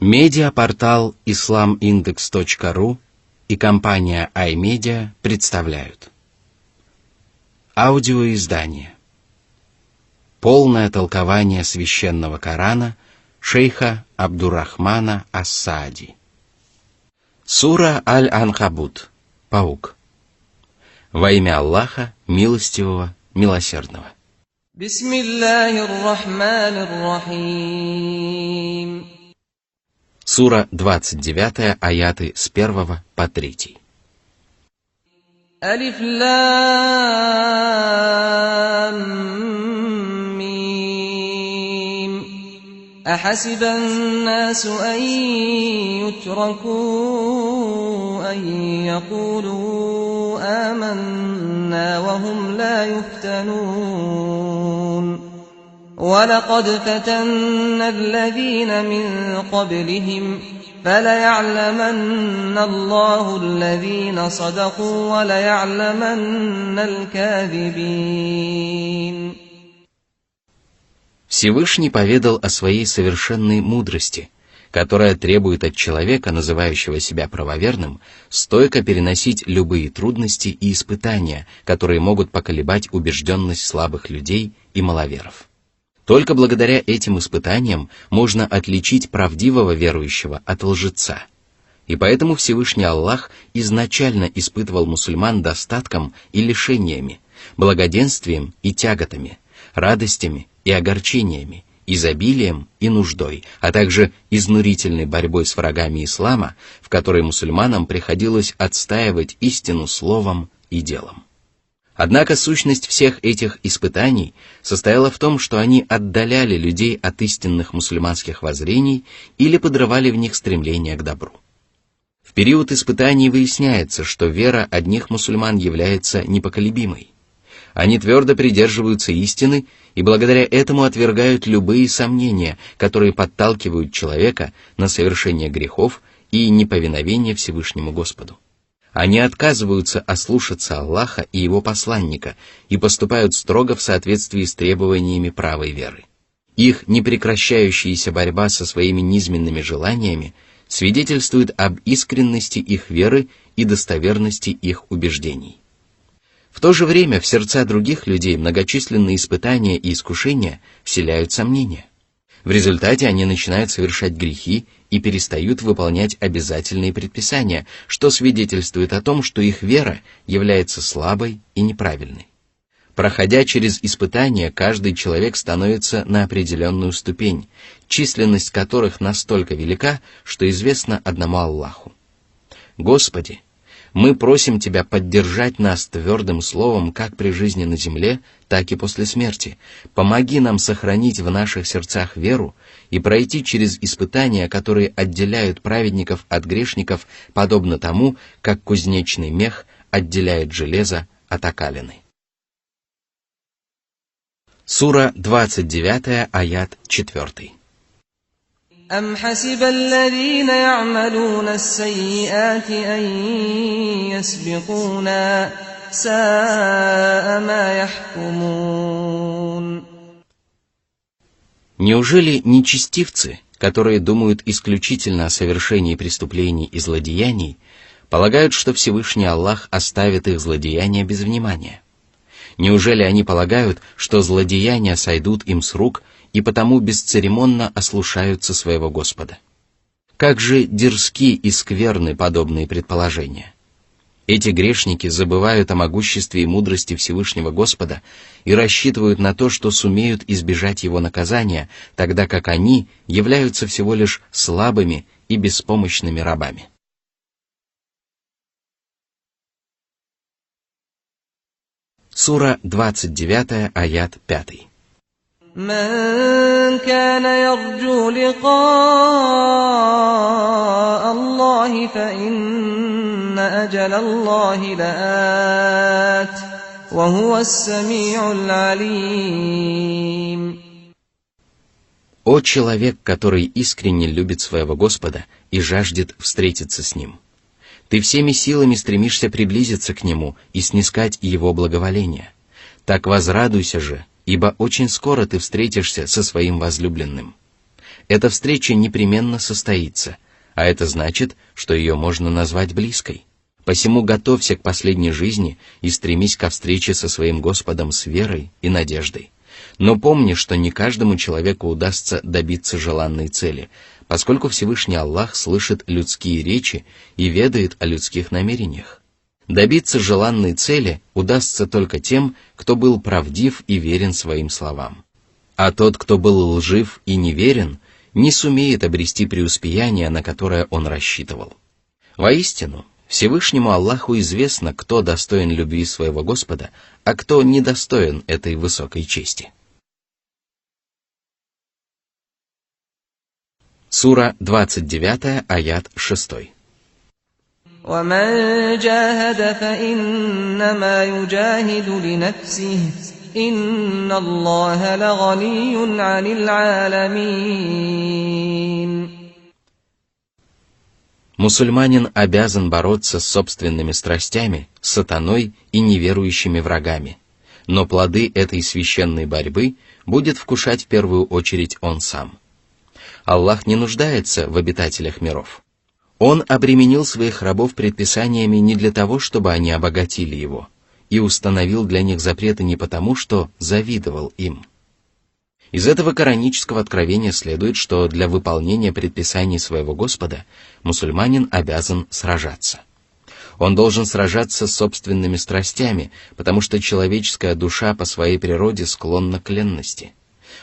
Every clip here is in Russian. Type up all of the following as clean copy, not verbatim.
Медиапортал islamindex.ru и компания iMedia представляют аудиоиздание «Полное толкование священного Корана» шейха Абдуррахмана ас-Саади. Сура Аль-Анкабут. Паук. Во имя Аллаха, милостивого, милосердного. Бисмиллахир-рахманир-рахим. Сура 29, аяты с 1 по 3. Алиф лам мим. أحسب الناس أن يتركوا أن يقولوا آمنا وهم لا يفتنون ولقد فتنا الذين من قبلهم فليعلمن الله الذين صدقوا وليعلمن الكاذبين. Всевышний поведал о своей совершенной мудрости, которая требует от человека, называющего себя правоверным, стойко переносить любые трудности и испытания, которые могут поколебать убежденность слабых людей и маловеров. Только благодаря этим испытаниям можно отличить правдивого верующего от лжеца. И поэтому Всевышний Аллах изначально испытывал мусульман достатком и лишениями, благоденствием и тяготами, радостями и огорчениями, изобилием и нуждой, а также изнурительной борьбой с врагами ислама, в которой мусульманам приходилось отстаивать истину словом и делом. Однако сущность всех этих испытаний состояла в том, что они отдаляли людей от истинных мусульманских воззрений или подрывали в них стремление к добру. В период испытаний выясняется, что вера одних мусульман является непоколебимой. Они твердо придерживаются истины и благодаря этому отвергают любые сомнения, которые подталкивают человека на совершение грехов и неповиновение Всевышнему Господу. Они отказываются ослушаться Аллаха и Его посланника и поступают строго в соответствии с требованиями правой веры. Их непрекращающаяся борьба со своими низменными желаниями свидетельствует об искренности их веры и достоверности их убеждений. В то же время в сердца других людей многочисленные испытания и искушения вселяют сомнения. В результате они начинают совершать грехи и перестают выполнять обязательные предписания, что свидетельствует о том, что их вера является слабой и неправильной. Проходя через испытания, каждый человек становится на определенную ступень, численность которых настолько велика, что известна одному Аллаху. Господи, мы просим Тебя поддержать нас твердым словом как при жизни на земле, так и после смерти. Помоги нам сохранить в наших сердцах веру и пройти через испытания, которые отделяют праведников от грешников, подобно тому, как кузнечный мех отделяет железо от окалины. Сура 29, аят 4. أم حسب الذين يعملون السيئات أن يسبقونا ساء ما يحكمون. Неужели нечестивцы, которые думают исключительно о совершении преступлений и злодеяний, полагают, что Всевышний Аллах оставит их злодеяния без внимания? Неужели они полагают, что злодеяния сойдут им с рук и потому бесцеремонно ослушаются своего Господа? Как же дерзки и скверны подобные предположения! Эти грешники забывают о могуществе и мудрости Всевышнего Господа и рассчитывают на то, что сумеют избежать его наказания, тогда как они являются всего лишь слабыми и беспомощными рабами. Сура 29, аят 5. من كان يرجو لقاء الله فإن أجل الله لآت وهو السميع العليم. О человек, который искренне любит своего Господа и жаждет встретиться с Ним! Ты всеми силами стремишься приблизиться к Нему и снискать Его благоволение. Так возрадуйся же, ибо очень скоро ты встретишься со своим возлюбленным. Эта встреча непременно состоится, а это значит, что ее можно назвать близкой. Посему готовься к последней жизни и стремись ко встрече со своим Господом с верой и надеждой. Но помни, что не каждому человеку удастся добиться желанной цели, поскольку Всевышний Аллах слышит людские речи и ведает о людских намерениях. Добиться желанной цели удастся только тем, кто был правдив и верен своим словам. А тот, кто был лжив и неверен, не сумеет обрести преуспеяние, на которое он рассчитывал. Воистину, Всевышнему Аллаху известно, кто достоин любви своего Господа, а кто недостоин этой высокой чести. Сура 29, аят 6. وَمَنْ جَاهَدَ فَإِنَّمَا يُجَاهِدُ لِنَفْسِهِ إِنَّ اللَّهَ لَغَنِيٌّ عَنِ الْعَالَمِينَ. Мусульманин обязан бороться с собственными страстями, сатаной и неверующими врагами, но плоды этой священной борьбы будет вкушать в первую очередь он сам. Аллах не нуждается в обитателях миров. Он обременил своих рабов предписаниями не для того, чтобы они обогатили его, и установил для них запреты не потому, что завидовал им. Из этого коранического откровения следует, что для выполнения предписаний своего Господа мусульманин обязан сражаться. Он должен сражаться с собственными страстями, потому что человеческая душа по своей природе склонна к ленности.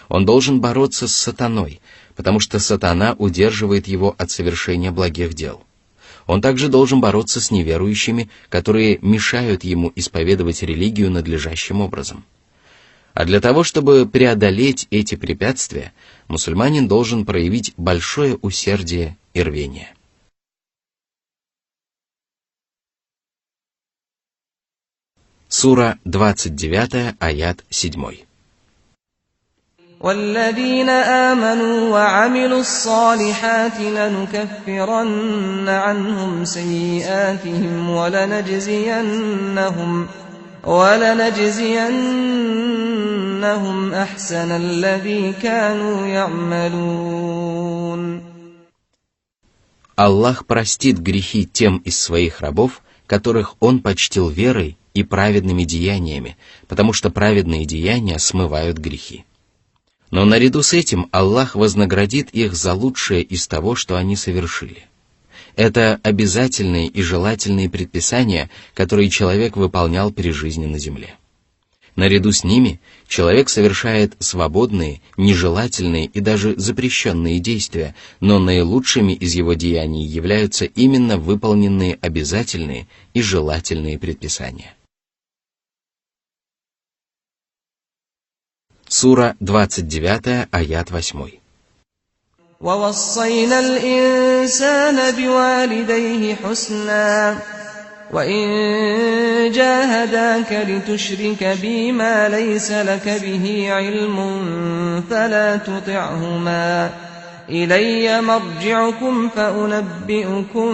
Он должен бороться с сатаной, потому что сатана удерживает его от совершения благих дел. Он также должен бороться с неверующими, которые мешают ему исповедовать религию надлежащим образом. А для того, чтобы преодолеть эти препятствия, мусульманин должен проявить большое усердие и рвение. Сура 29, аят 7. وَالَّذِينَ آمَنُوا وَعَمِلُوا الصَّالِحَاتِ لَنُكَفِّرَنَّ عَنْهُمْ سَيِّئَاتِهِمْ وَلَنَجْزِيَنَّهُمْ أَحْسَنَ الَّذِي كَانُوا يَعْمَلُونَ. Аллах простит грехи тем из своих рабов, которых Он почтил верой и праведными деяниями, потому что праведные деяния смывают грехи. Но наряду с этим Аллах вознаградит их за лучшее из того, что они совершили. Это обязательные и желательные предписания, которые человек выполнял при жизни на земле. Наряду с ними человек совершает свободные, нежелательные и даже запрещенные действия, но наилучшими из его деяний являются именно выполненные обязательные и желательные предписания. Сура 29, аят 8. وَوَصَّيْنَا الْإِنسَانَ بِوَالِدَيْهِ حُسْنًا وَإِن جَاهَدَاكَ لِتُشْرِكَ بِي مَا لَيْسَ لَكَ بِهِ عِلْمٌ فَلَا تُطِعْهُمَا إِلَيَّ مَرْجِعُكُمْ فَأُنَبِّئُكُم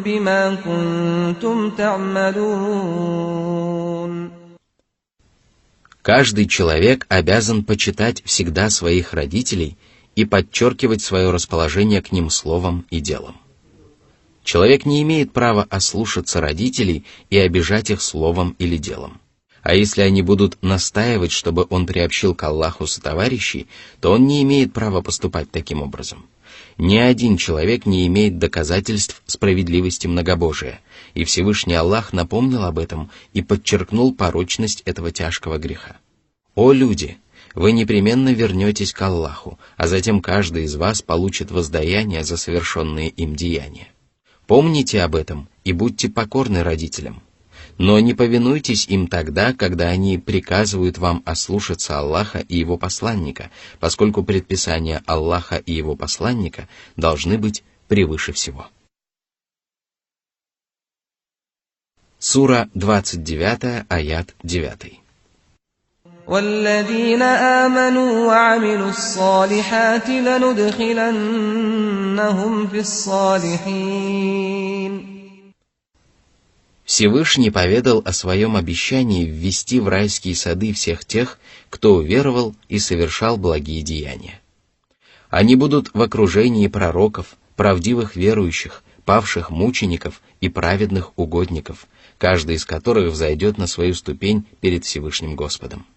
بِمَا كُنتُمْ تَعْمَلُونَ. Каждый человек обязан почитать всегда своих родителей и подчеркивать свое расположение к ним словом и делом. Человек не имеет права ослушаться родителей и обижать их словом или делом. А если они будут настаивать, чтобы он приобщил к Аллаху сотоварищей, то он не имеет права поступать таким образом. Ни один человек не имеет доказательств справедливости многобожия, и Всевышний Аллах напомнил об этом и подчеркнул порочность этого тяжкого греха. «О люди! Вы непременно вернетесь к Аллаху, а затем каждый из вас получит воздаяние за совершенные им деяния. Помните об этом и будьте покорны родителям. Но не повинуйтесь им тогда, когда они приказывают вам ослушаться Аллаха и Его посланника, поскольку предписания Аллаха и Его посланника должны быть превыше всего». Сура 29, аят 9. وَالَّذِينَ آمَنُوا وَعَمِلُوا الصَّالِحَاتِ لَنُدْخِلَنَّهُمْ فِي الصَّالِحِينَ. Всевышний поведал о своем обещании ввести в райские сады всех тех, кто уверовал и совершал благие деяния. Они будут в окружении пророков, правдивых верующих, павших мучеников и праведных угодников, каждый из которых взойдет на свою ступень перед Всевышним Господом.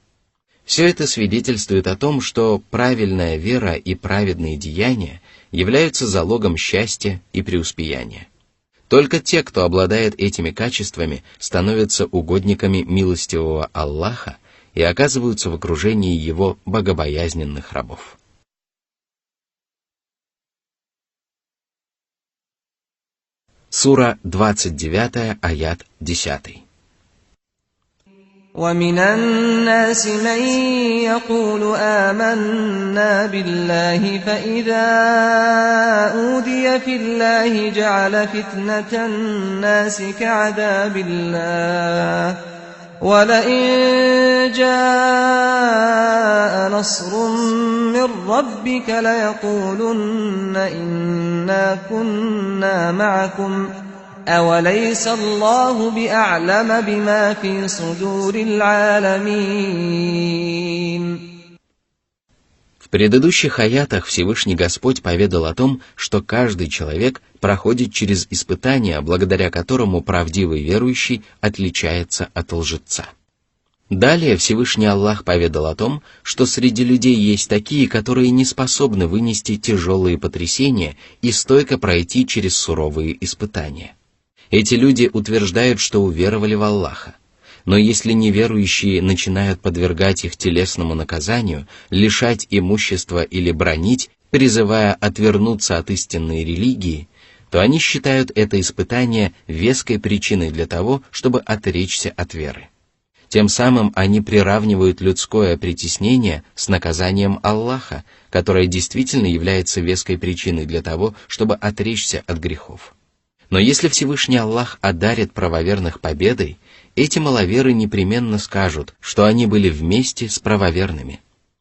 Все это свидетельствует о том, что правильная вера и праведные деяния являются залогом счастья и преуспеяния. Только те, кто обладает этими качествами, становятся угодниками милостивого Аллаха и оказываются в окружении Его богобоязненных рабов. Сура 29, аят 10. وَمِنَ النَّاسِ مَن يَقُولُ آمَنَّا بِاللَّهِ فَإِذَا أُوذِيَ فِي اللَّهِ جَعَلَ فِتْنَةَ النَّاسِ كَعَذَابِ اللَّهِ وَلَئِن جَاءَ نَصْرٌ مِّن رَّبِّكَ لَيَقُولُنَّ إِنَّا كُنَّا مَعَكُمْ أَوَلَيْسَ اللَّهُ بِأَعْلَمَ بِمَا فِي صُدُورِ الْعَالَمِينَ. В предыдущих аятах Всевышний Господь поведал о том, что каждый человек проходит через испытание, благодаря которому правдивый верующий отличается от лжеца. Далее Всевышний Аллах поведал о том, что среди людей есть такие, которые не способны вынести тяжелые потрясения и стойко пройти через суровые испытания. Эти люди утверждают, что уверовали в Аллаха. Но если неверующие начинают подвергать их телесному наказанию, лишать имущества или бранить, призывая отвернуться от истинной религии, то они считают это испытание веской причиной для того, чтобы отречься от веры. Тем самым они приравнивают людское притеснение с наказанием Аллаха, которое действительно является веской причиной для того, чтобы отречься от грехов. Но если Всевышний Аллах одарит правоверных победой, эти маловеры непременно скажут, что они были вместе с правоверными.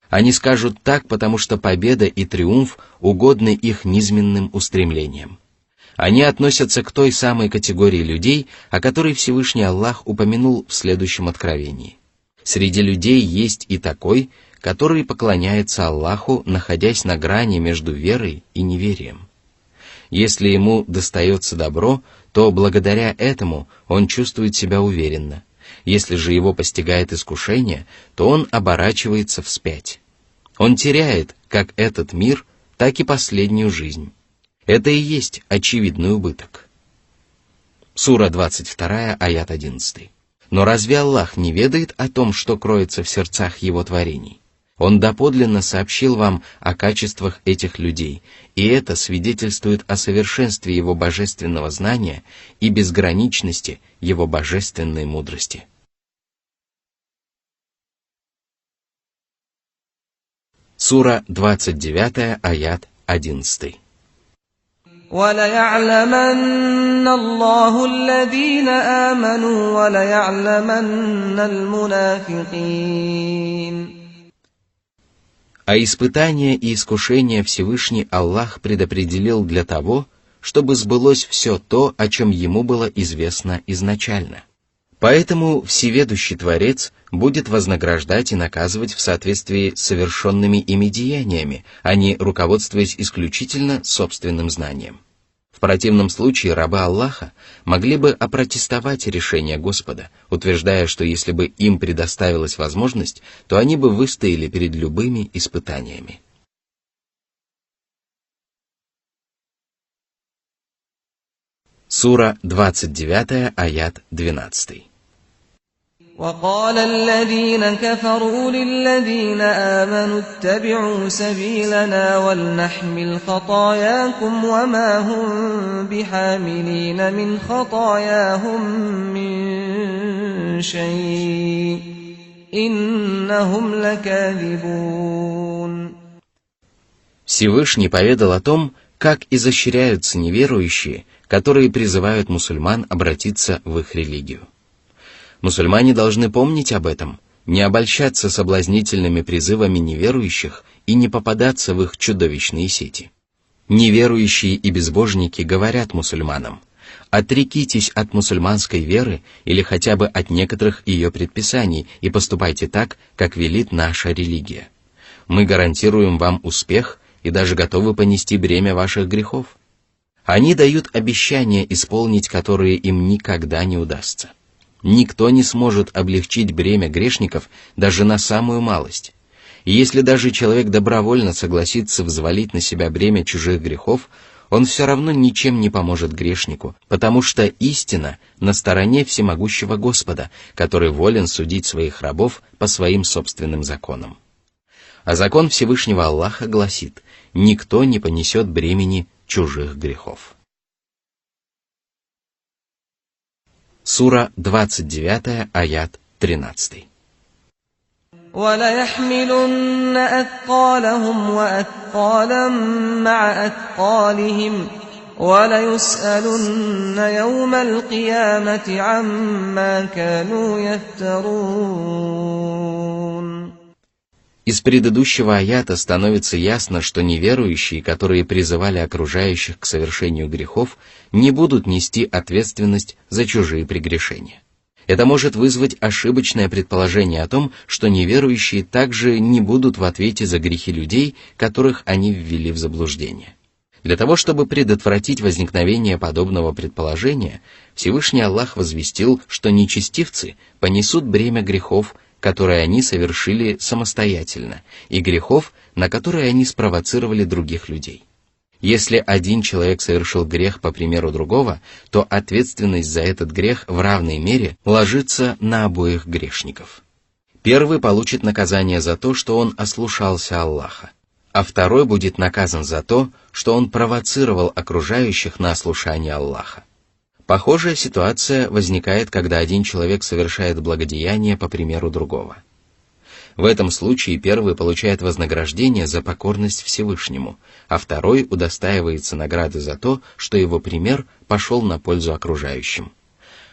Они скажут так, потому что победа и триумф угодны их низменным устремлениям. Они относятся к той самой категории людей, о которой Всевышний Аллах упомянул в следующем откровении. Среди людей есть и такой, который поклоняется Аллаху, находясь на грани между верой и неверием. Если ему достается добро, то благодаря этому он чувствует себя уверенно. Если же его постигает искушение, то он оборачивается вспять. Он теряет как этот мир, так и последнюю жизнь. Это и есть очевидный убыток. Сура 22, аят 11. Но разве Аллах не ведает о том, что кроется в сердцах Его творений? Он доподлинно сообщил вам о качествах этих людей, и это свидетельствует о совершенстве Его божественного знания и безграничности Его божественной мудрости. Сура 29, аят 11. وَلَيَعْلَمَنَّ اللَّهُ الَّذِينَ آمَنُوا وَلَيَعْلَمَنَّ الْمُنَافِقِينَ. А испытания и искушения Всевышний Аллах предопределил для того, чтобы сбылось все то, о чем Ему было известно изначально. Поэтому Всеведущий Творец будет вознаграждать и наказывать в соответствии с совершенными ими деяниями, а не руководствуясь исключительно собственным знанием. В противном случае рабы Аллаха могли бы опротестовать решение Господа, утверждая, что если бы им предоставилась возможность, то они бы выстояли перед любыми испытаниями. Сура 29, аят 12. وَقَالَ الَّذِينَ كَفَرُوا لِلَّذِينَ آمَنُوا اتَّبِعُوا سَبِيلَنَا وَلْنَحْمِلْ خَطَايَاكُمْ وَمَا هُمْ بِحَامِلِينَ مِنْ خَطَايَاهُمْ مِنْ شَيْءٍ إِنَّهُمْ لَكَاذِبُونَ. Всевышний поведал о том, как изощряются неверующие, которые призывают мусульман обратиться в их религию. Мусульмане должны помнить об этом, не обольщаться соблазнительными призывами неверующих и не попадаться в их чудовищные сети. Неверующие и безбожники говорят мусульманам: отрекитесь от мусульманской веры или хотя бы от некоторых ее предписаний и поступайте так, как велит наша религия. Мы гарантируем вам успех, и даже готовы понести бремя ваших грехов. Они дают обещания, исполнить которые им никогда не удастся. Никто не сможет облегчить бремя грешников даже на самую малость. И если даже человек добровольно согласится взвалить на себя бремя чужих грехов, он все равно ничем не поможет грешнику, потому что истина на стороне всемогущего Господа, который волен судить своих рабов по своим собственным законам. А закон Всевышнего Аллаха гласит: никто не понесет бремени чужих грехов. Сура 29, аят 13. وَلَيَحْمِلُنَّ أَثْقَالَهُمْ وَأَثْقَالًا مَعَ أَثْقَالِهِمْ وَلَيُسْأَلُنَّ يَوْمَ الْقِيَامَةِ عَمَّا كَانُوا يَفْتَرُونَ. Из предыдущего аята становится ясно, что неверующие, которые призывали окружающих к совершению грехов, не будут нести ответственность за чужие прегрешения. Это может вызвать ошибочное предположение о том, что неверующие также не будут в ответе за грехи людей, которых они ввели в заблуждение. Для того, чтобы предотвратить возникновение подобного предположения, Всевышний Аллах возвестил, что нечестивцы понесут бремя грехов, которые они совершили самостоятельно, и грехов, на которые они спровоцировали других людей. Если один человек совершил грех по примеру другого, то ответственность за этот грех в равной мере ложится на обоих грешников. Первый получит наказание за то, что он ослушался Аллаха, а второй будет наказан за то, что он провоцировал окружающих на ослушание Аллаха. Похожая ситуация возникает, когда один человек совершает благодеяние по примеру другого. В этом случае первый получает вознаграждение за покорность Всевышнему, а второй удостаивается награды за то, что его пример пошел на пользу окружающим.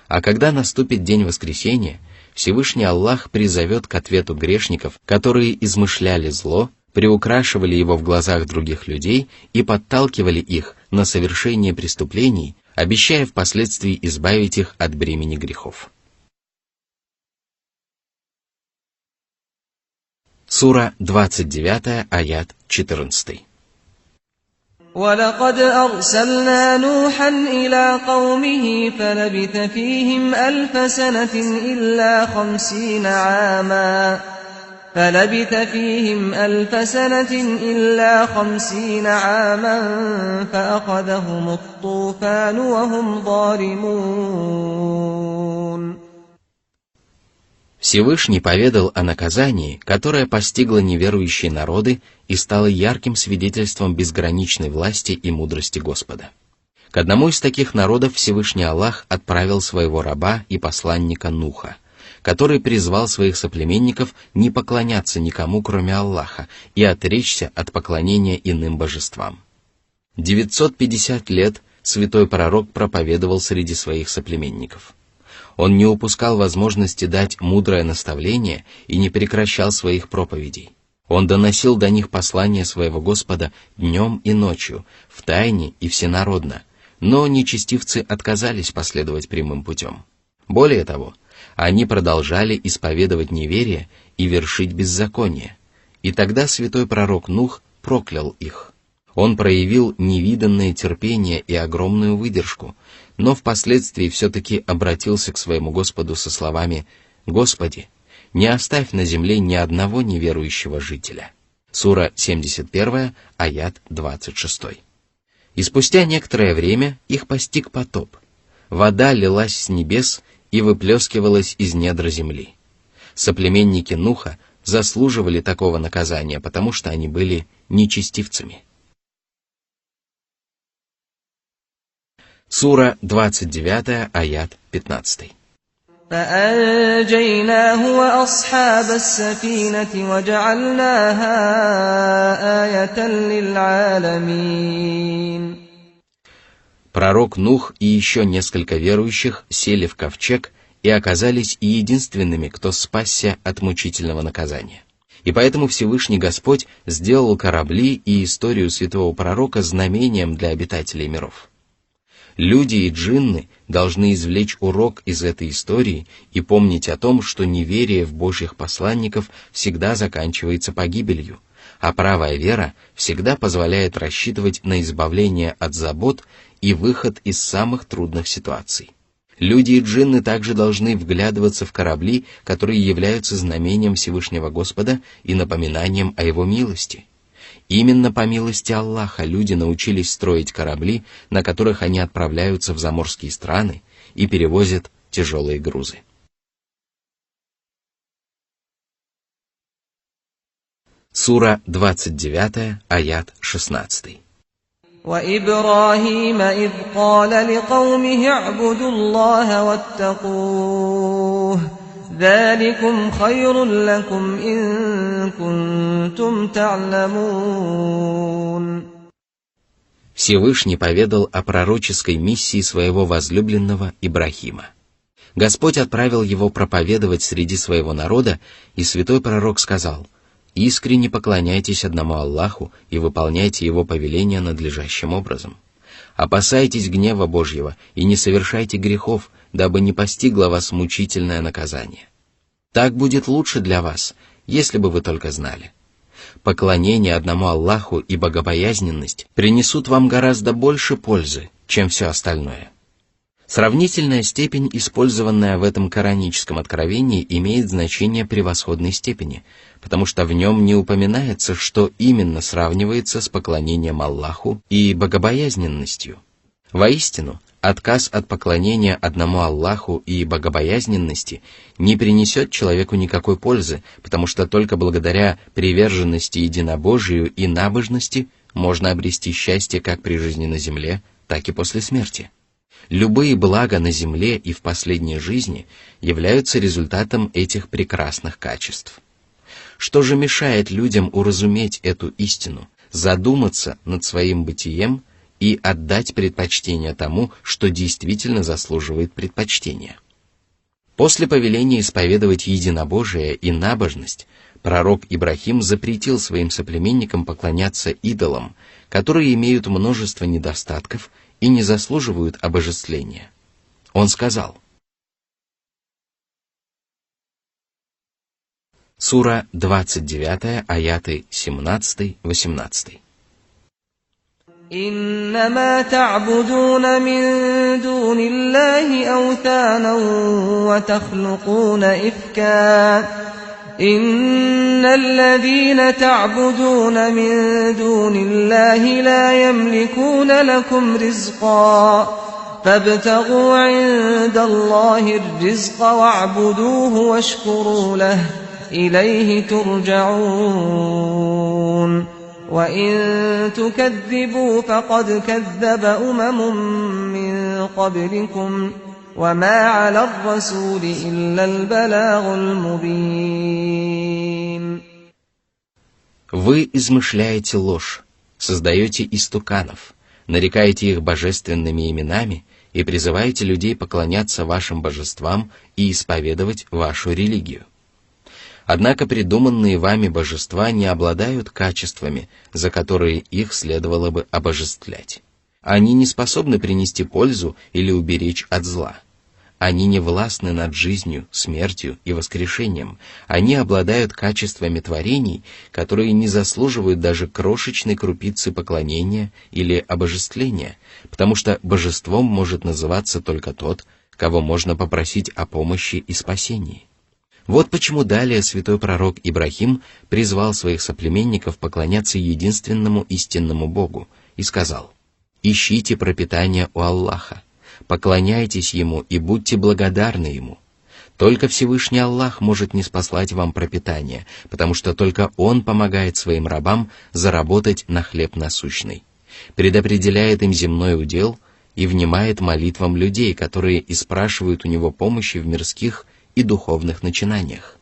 А когда наступит день воскресения, Всевышний Аллах призовет к ответу грешников, которые измышляли зло, приукрашивали его в глазах других людей и подталкивали их на совершение преступлений, обещая впоследствии избавить их от бремени грехов. Сура 29, аят 14. وَلَقَدْ أَرْسَلْنَا نُوحًا إِلَىٰ قَوْمِهِ فَلَبِثَ فِيهِمْ أَلْفَ سَنَةٍ إِلَّا 50 عَامًا فَأَخَذَهُمُ الطُّوفَانُ وَهُمْ ظَالِمُونَ. Всевышний поведал о наказании, которое постигло неверующие народы и стало ярким свидетельством безграничной власти и мудрости Господа. К одному из таких народов Всевышний Аллах отправил своего раба и посланника Нуха, который призвал своих соплеменников не поклоняться никому, кроме Аллаха, и отречься от поклонения иным божествам. 950 лет святой пророк проповедовал среди своих соплеменников. Он не упускал возможности дать мудрое наставление и не прекращал своих проповедей. Он доносил до них послание своего Господа днем и ночью, втайне и всенародно, но нечестивцы отказались последовать прямым путем. Более того, они продолжали исповедовать неверие и вершить беззаконие, и тогда святой пророк Нух проклял их. Он проявил невиданное терпение и огромную выдержку, но впоследствии все-таки обратился к своему Господу со словами: «Господи, не оставь на земле ни одного неверующего жителя». Сура 71, аят 26. И спустя некоторое время их постиг потоп. Вода лилась с небес и выплескивалась из недр земли. Соплеменники Нуха заслуживали такого наказания, потому что они были нечестивцами. Сура 29, аят 15. فَأَنْجَيْنَاهُ وَأَصْحَابَ السَّفِينَةِ وَجَعَلْنَاهَا آيَةً لِلْعَالَمِينَ. Пророк Нух и еще несколько верующих сели в ковчег и оказались единственными, кто спасся от мучительного наказания. И поэтому Всевышний Господь сделал корабли и историю святого пророка знамением для обитателей миров. Люди и джинны должны извлечь урок из этой истории и помнить о том, что неверие в Божьих посланников всегда заканчивается погибелью, а правая вера всегда позволяет рассчитывать на избавление от забот и выход из самых трудных ситуаций. Люди и джинны также должны вглядываться в корабли, которые являются знамением Всевышнего Господа и напоминанием о Его милости. Именно по милости Аллаха люди научились строить корабли, на которых они отправляются в заморские страны и перевозят тяжелые грузы. Сура 29, аят 16. وإبراهيم إذ قال لقومه اعبدوا الله واتقوه ذلكم خير لكم إن كنتم تعلمون. Всевышний поведал о пророческой миссии своего возлюбленного Ибрахима. Господь отправил его проповедовать среди своего народа, и святой пророк сказал: «Искренне поклоняйтесь одному Аллаху и выполняйте Его повеления надлежащим образом. Опасайтесь гнева Божьего и не совершайте грехов, дабы не постигло вас мучительное наказание. Так будет лучше для вас, если бы вы только знали. Поклонение одному Аллаху и богобоязненность принесут вам гораздо больше пользы, чем все остальное». Сравнительная степень, использованная в этом кораническом откровении, имеет значение превосходной степени, потому что в нем не упоминается, что именно сравнивается с поклонением Аллаху и богобоязненностью. Воистину, отказ от поклонения одному Аллаху и богобоязненности не принесет человеку никакой пользы, потому что только благодаря приверженности единобожию и набожности можно обрести счастье как при жизни на земле, так и после смерти. Любые блага на земле и в последней жизни являются результатом этих прекрасных качеств. Что же мешает людям уразуметь эту истину, задуматься над своим бытием и отдать предпочтение тому, что действительно заслуживает предпочтения? После повеления исповедовать единобожие и набожность, пророк Ибрахим запретил своим соплеменникам поклоняться идолам, которые имеют множество недостатков и не заслуживают обожествления. Он сказал: Сура 29, аяты 17-18. إنما تعبدون من دون الله أوثانا وتخلقون إفكا إن الذين تعبدون من دون الله لا يملكون لكم رزقا فابتغوا عند الله الرزق واعبدوه واشكروا له إليه ترجعون وإن تكذبوا فقد كذب من قبلكم وما على الرسول إلا البلاغ المبين. Вы измышляете ложь, создаете истуканов, нарекаете их божественными именами и призываете людей поклоняться вашим божествам и исповедовать вашу религию. Однако придуманные вами божества не обладают качествами, за которые их следовало бы обожествлять. Они не способны принести пользу или уберечь от зла. Они не властны над жизнью, смертью и воскрешением. Они обладают качествами творений, которые не заслуживают даже крошечной крупицы поклонения или обожествления, потому что божеством может называться только тот, кого можно попросить о помощи и спасении. Вот почему далее святой пророк Ибрахим призвал своих соплеменников поклоняться единственному истинному Богу и сказал: «Ищите пропитание у Аллаха, поклоняйтесь Ему и будьте благодарны Ему. Только Всевышний Аллах может ниспослать вам пропитание, потому что только Он помогает своим рабам заработать на хлеб насущный, предопределяет им земной удел и внимает молитвам людей, которые испрашивают у Него помощи в мирских и духовных начинаниях.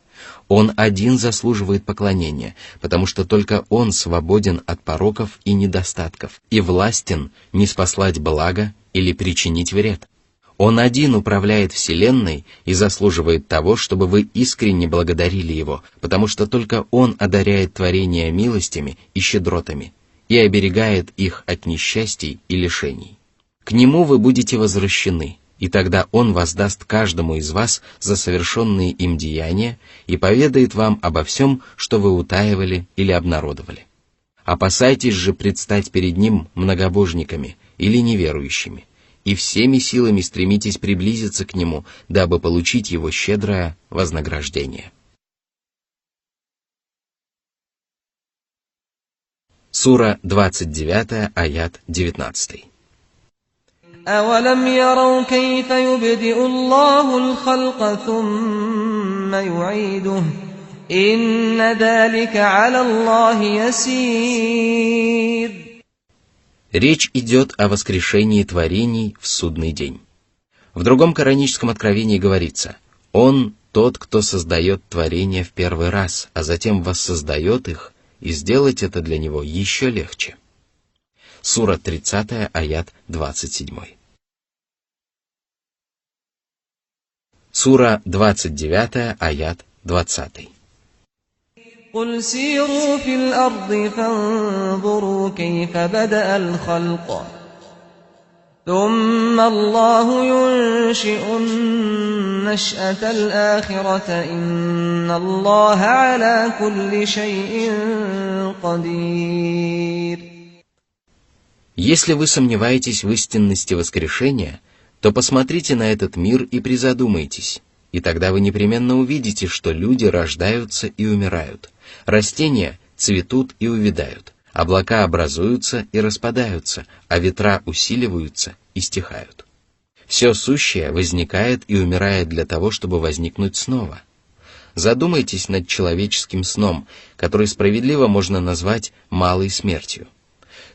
Он один заслуживает поклонения, потому что только Он свободен от пороков и недостатков и властен ниспослать благо или причинить вред. Он один управляет вселенной и заслуживает того, чтобы вы искренне благодарили Его, потому что только Он одаряет творения милостями и щедротами и оберегает их от несчастий и лишений. К Нему вы будете возвращены, и тогда Он воздаст каждому из вас за совершенные им деяния и поведает вам обо всем, что вы утаивали или обнародовали. Опасайтесь же предстать перед Ним многобожниками или неверующими, и всеми силами стремитесь приблизиться к Нему, дабы получить Его щедрое вознаграждение. Сура 29, аят 19. أَوَلَمْ يَرَوْا كَيْفَ يُبْدِئُ اللَّهُ الْخَلْقَ ثُمَّ يُعِيدُهُ إِنَّ ذَلِكَ عَلَى اللَّهِ يَسِيرٌ. Речь идет о воскрешении творений в судный день. В другом кораническом откровении говорится: «Он тот, кто создает творения в первый раз, а затем воссоздает их, и сделать это для него еще легче». Сура 30, аят 27. Сура 29, аят 20. قُلْ سِيرُوا فِي الْأَرْضِ فَانظُرُوا كَيْفَ بَدَأَ الْخَلْقَ ثُمَّ اللَّهُ يُنشِئُ النَّشْأَةَ الْآخِرَةَ إِنَّ اللَّهَ عَلَى كُلِّ شَيْءٍ قَدِيرٌ. Если вы сомневаетесь в истинности воскрешения, то посмотрите на этот мир и призадумайтесь, и тогда вы непременно увидите, что люди рождаются и умирают, растения цветут и увядают, облака образуются и распадаются, а ветра усиливаются и стихают. Все сущее возникает и умирает для того, чтобы возникнуть снова. Задумайтесь над человеческим сном, который справедливо можно назвать малой смертью.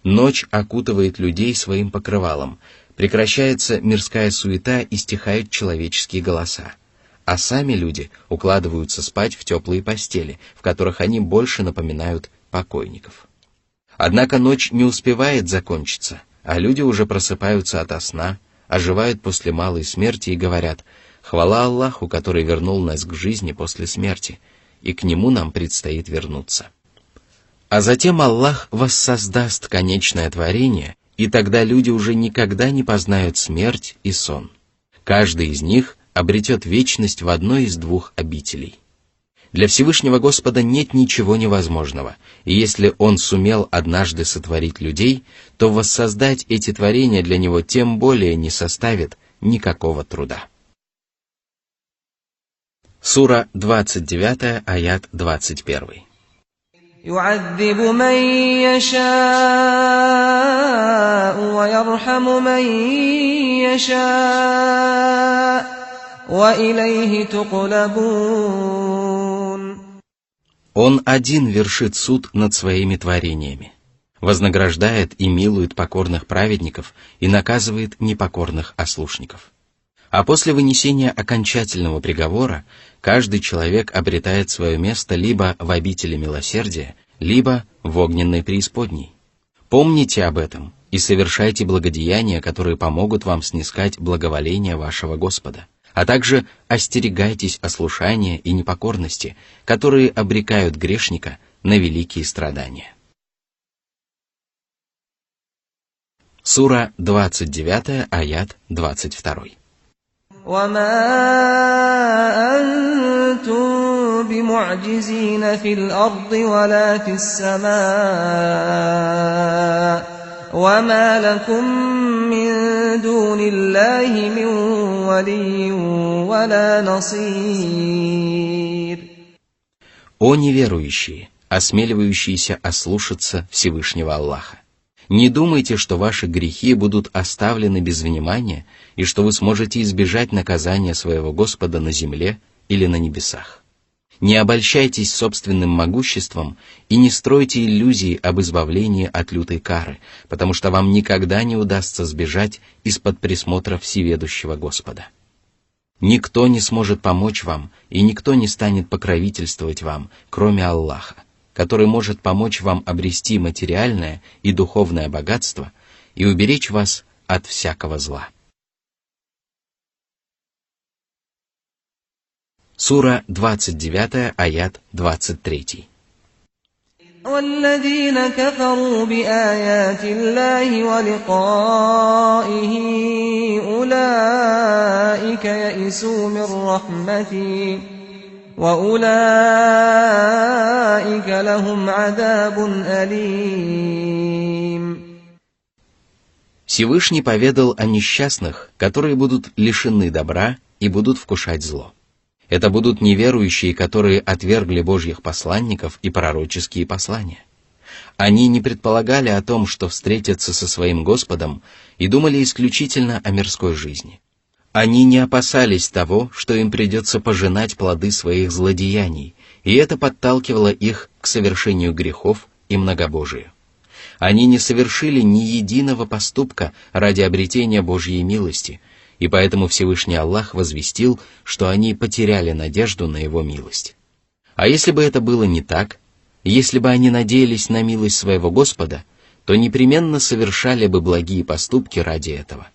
Ночь окутывает людей своим покрывалом, прекращается мирская суета и стихают человеческие голоса, а сами люди укладываются спать в теплые постели, в которых они больше напоминают покойников. Однако ночь не успевает закончиться, а люди уже просыпаются ото сна, оживают после малой смерти и говорят: «Хвала Аллаху, который вернул нас к жизни после смерти, и к Нему нам предстоит вернуться». А затем Аллах воссоздаст конечное творение, и тогда люди уже никогда не познают смерть и сон. Каждый из них обретет вечность в одной из двух обителей. Для Всевышнего Господа нет ничего невозможного, и если Он сумел однажды сотворить людей, то воссоздать эти творения для Него тем более не составит никакого труда. Сура 29, аят 21. يُعَذِّبُ مَن يَشَاءُ وَيَرْحَمُ مَن يَشَاءُ وَإِلَيْهِ تُقْلَبُونَ. Он один вершит суд над своими творениями, вознаграждает и милует покорных праведников и наказывает непокорных ослушников. А после вынесения окончательного приговора каждый человек обретает свое место либо в обители милосердия, либо в огненной преисподней. Помните об этом и совершайте благодеяния, которые помогут вам снискать благоволение вашего Господа, а также остерегайтесь ослушания и непокорности, которые обрекают грешника на великие страдания. Сура 29, аят 22. وَمَا أَنْتُمْ بِمُعْجِزِينَ فِي الْأَرْضِ وَلَا فِي السَّمَاءِ وَمَا لَكُمْ مِنْ دُونِ اللَّهِ مِنْ وَلِيٍّ وَلَا نَصِيرٍ. О неверующие, осмеливающиеся ослушаться Всевышнего Аллаха! Не думайте, что ваши грехи будут оставлены без внимания и что вы сможете избежать наказания своего Господа на земле или на небесах. Не обольщайтесь собственным могуществом и не стройте иллюзии об избавлении от лютой кары, потому что вам никогда не удастся сбежать из-под присмотра всеведущего Господа. Никто не сможет помочь вам, и никто не станет покровительствовать вам, кроме Аллаха, который может помочь вам обрести материальное и духовное богатство и уберечь вас от всякого зла. Сура 29, аят 23. وَالَّذِينَ كَفَرُوا بِآيَاتِ اللَّهِ وَلِقَائِهِ أُولَئِكَ يَئِسُوا مِنْ رَحْمَتِي وأولئك لهم عذاب أليم. Всевышний поведал о несчастных, которые будут лишены добра и будут вкушать зло. Это будут неверующие, которые отвергли Божьих посланников и пророческие послания. Они не предполагали о том, что встретятся со своим Господом, и думали исключительно о мирской жизни. Они не опасались того, что им придется пожинать плоды своих злодеяний, и это подталкивало их к совершению грехов и многобожию. Они не совершили ни единого поступка ради обретения Божьей милости, и поэтому Всевышний Аллах возвестил, что они потеряли надежду на Его милость. А если бы это было не так, если бы они надеялись на милость своего Господа, то непременно совершали бы благие поступки ради этого.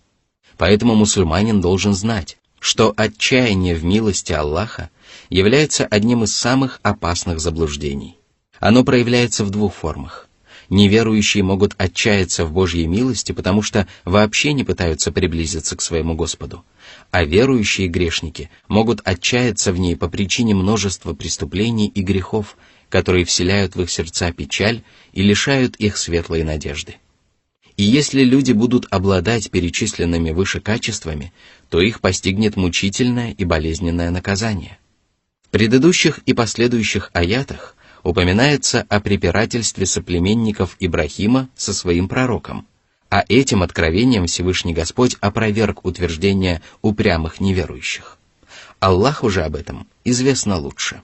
Поэтому мусульманин должен знать, что отчаяние в милости Аллаха является одним из самых опасных заблуждений. Оно проявляется в двух формах. Неверующие могут отчаяться в Божьей милости, потому что вообще не пытаются приблизиться к своему Господу, а верующие грешники могут отчаяться в ней по причине множества преступлений и грехов, которые вселяют в их сердца печаль и лишают их светлой надежды. И если люди будут обладать перечисленными выше качествами, то их постигнет мучительное и болезненное наказание. В предыдущих и последующих аятах упоминается о препирательстве соплеменников Ибрахима со своим пророком, а этим откровением Всевышний Господь опроверг утверждение упрямых неверующих. Аллаху же об этом известно лучше.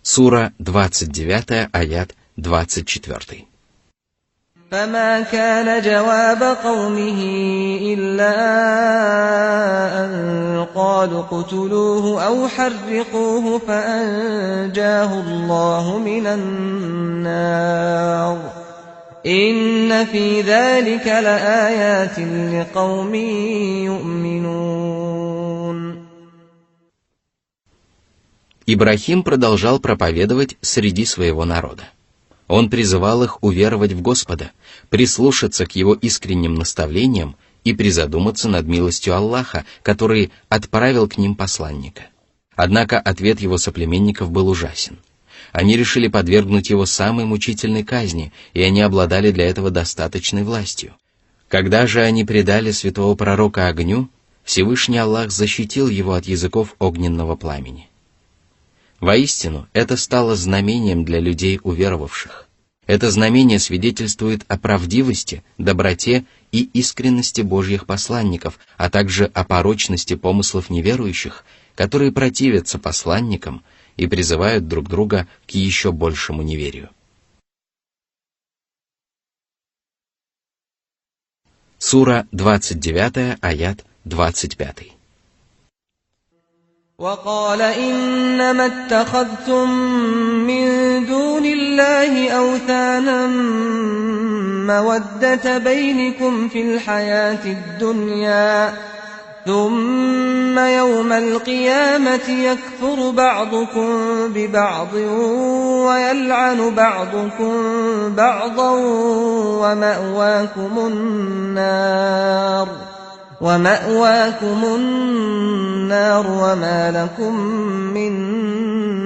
Сура 29, аят 24. فما كان جواب قومه إلا أن قالوا اقتلوه أو حرقوه فأنجاه الله من النار إن في ذلك لآيات لقوم يؤمنون. Ибрахим продолжал проповедовать среди своего народа. Он призывал их уверовать в Господа, прислушаться к Его искренним наставлениям и призадуматься над милостью Аллаха, который отправил к ним посланника. Однако ответ его соплеменников был ужасен. Они решили подвергнуть его самой мучительной казни, и они обладали для этого достаточной властью. Когда же они предали святого пророка огню, Всевышний Аллах защитил его от языков огненного пламени. Воистину, это стало знамением для людей уверовавших. Это знамение свидетельствует о правдивости, доброте и искренности Божьих посланников, а также о порочности помыслов неверующих, которые противятся посланникам и призывают друг друга к еще большему неверию. Сура 29, аят 25. وقال إنما اتخذتم من دون الله أوثانا مودة بينكم في الحياة الدنيا ثم يوم القيامة يكفر بعضكم ببعض ويلعن بعضكم بعضا ومأواكم النار وما لكم من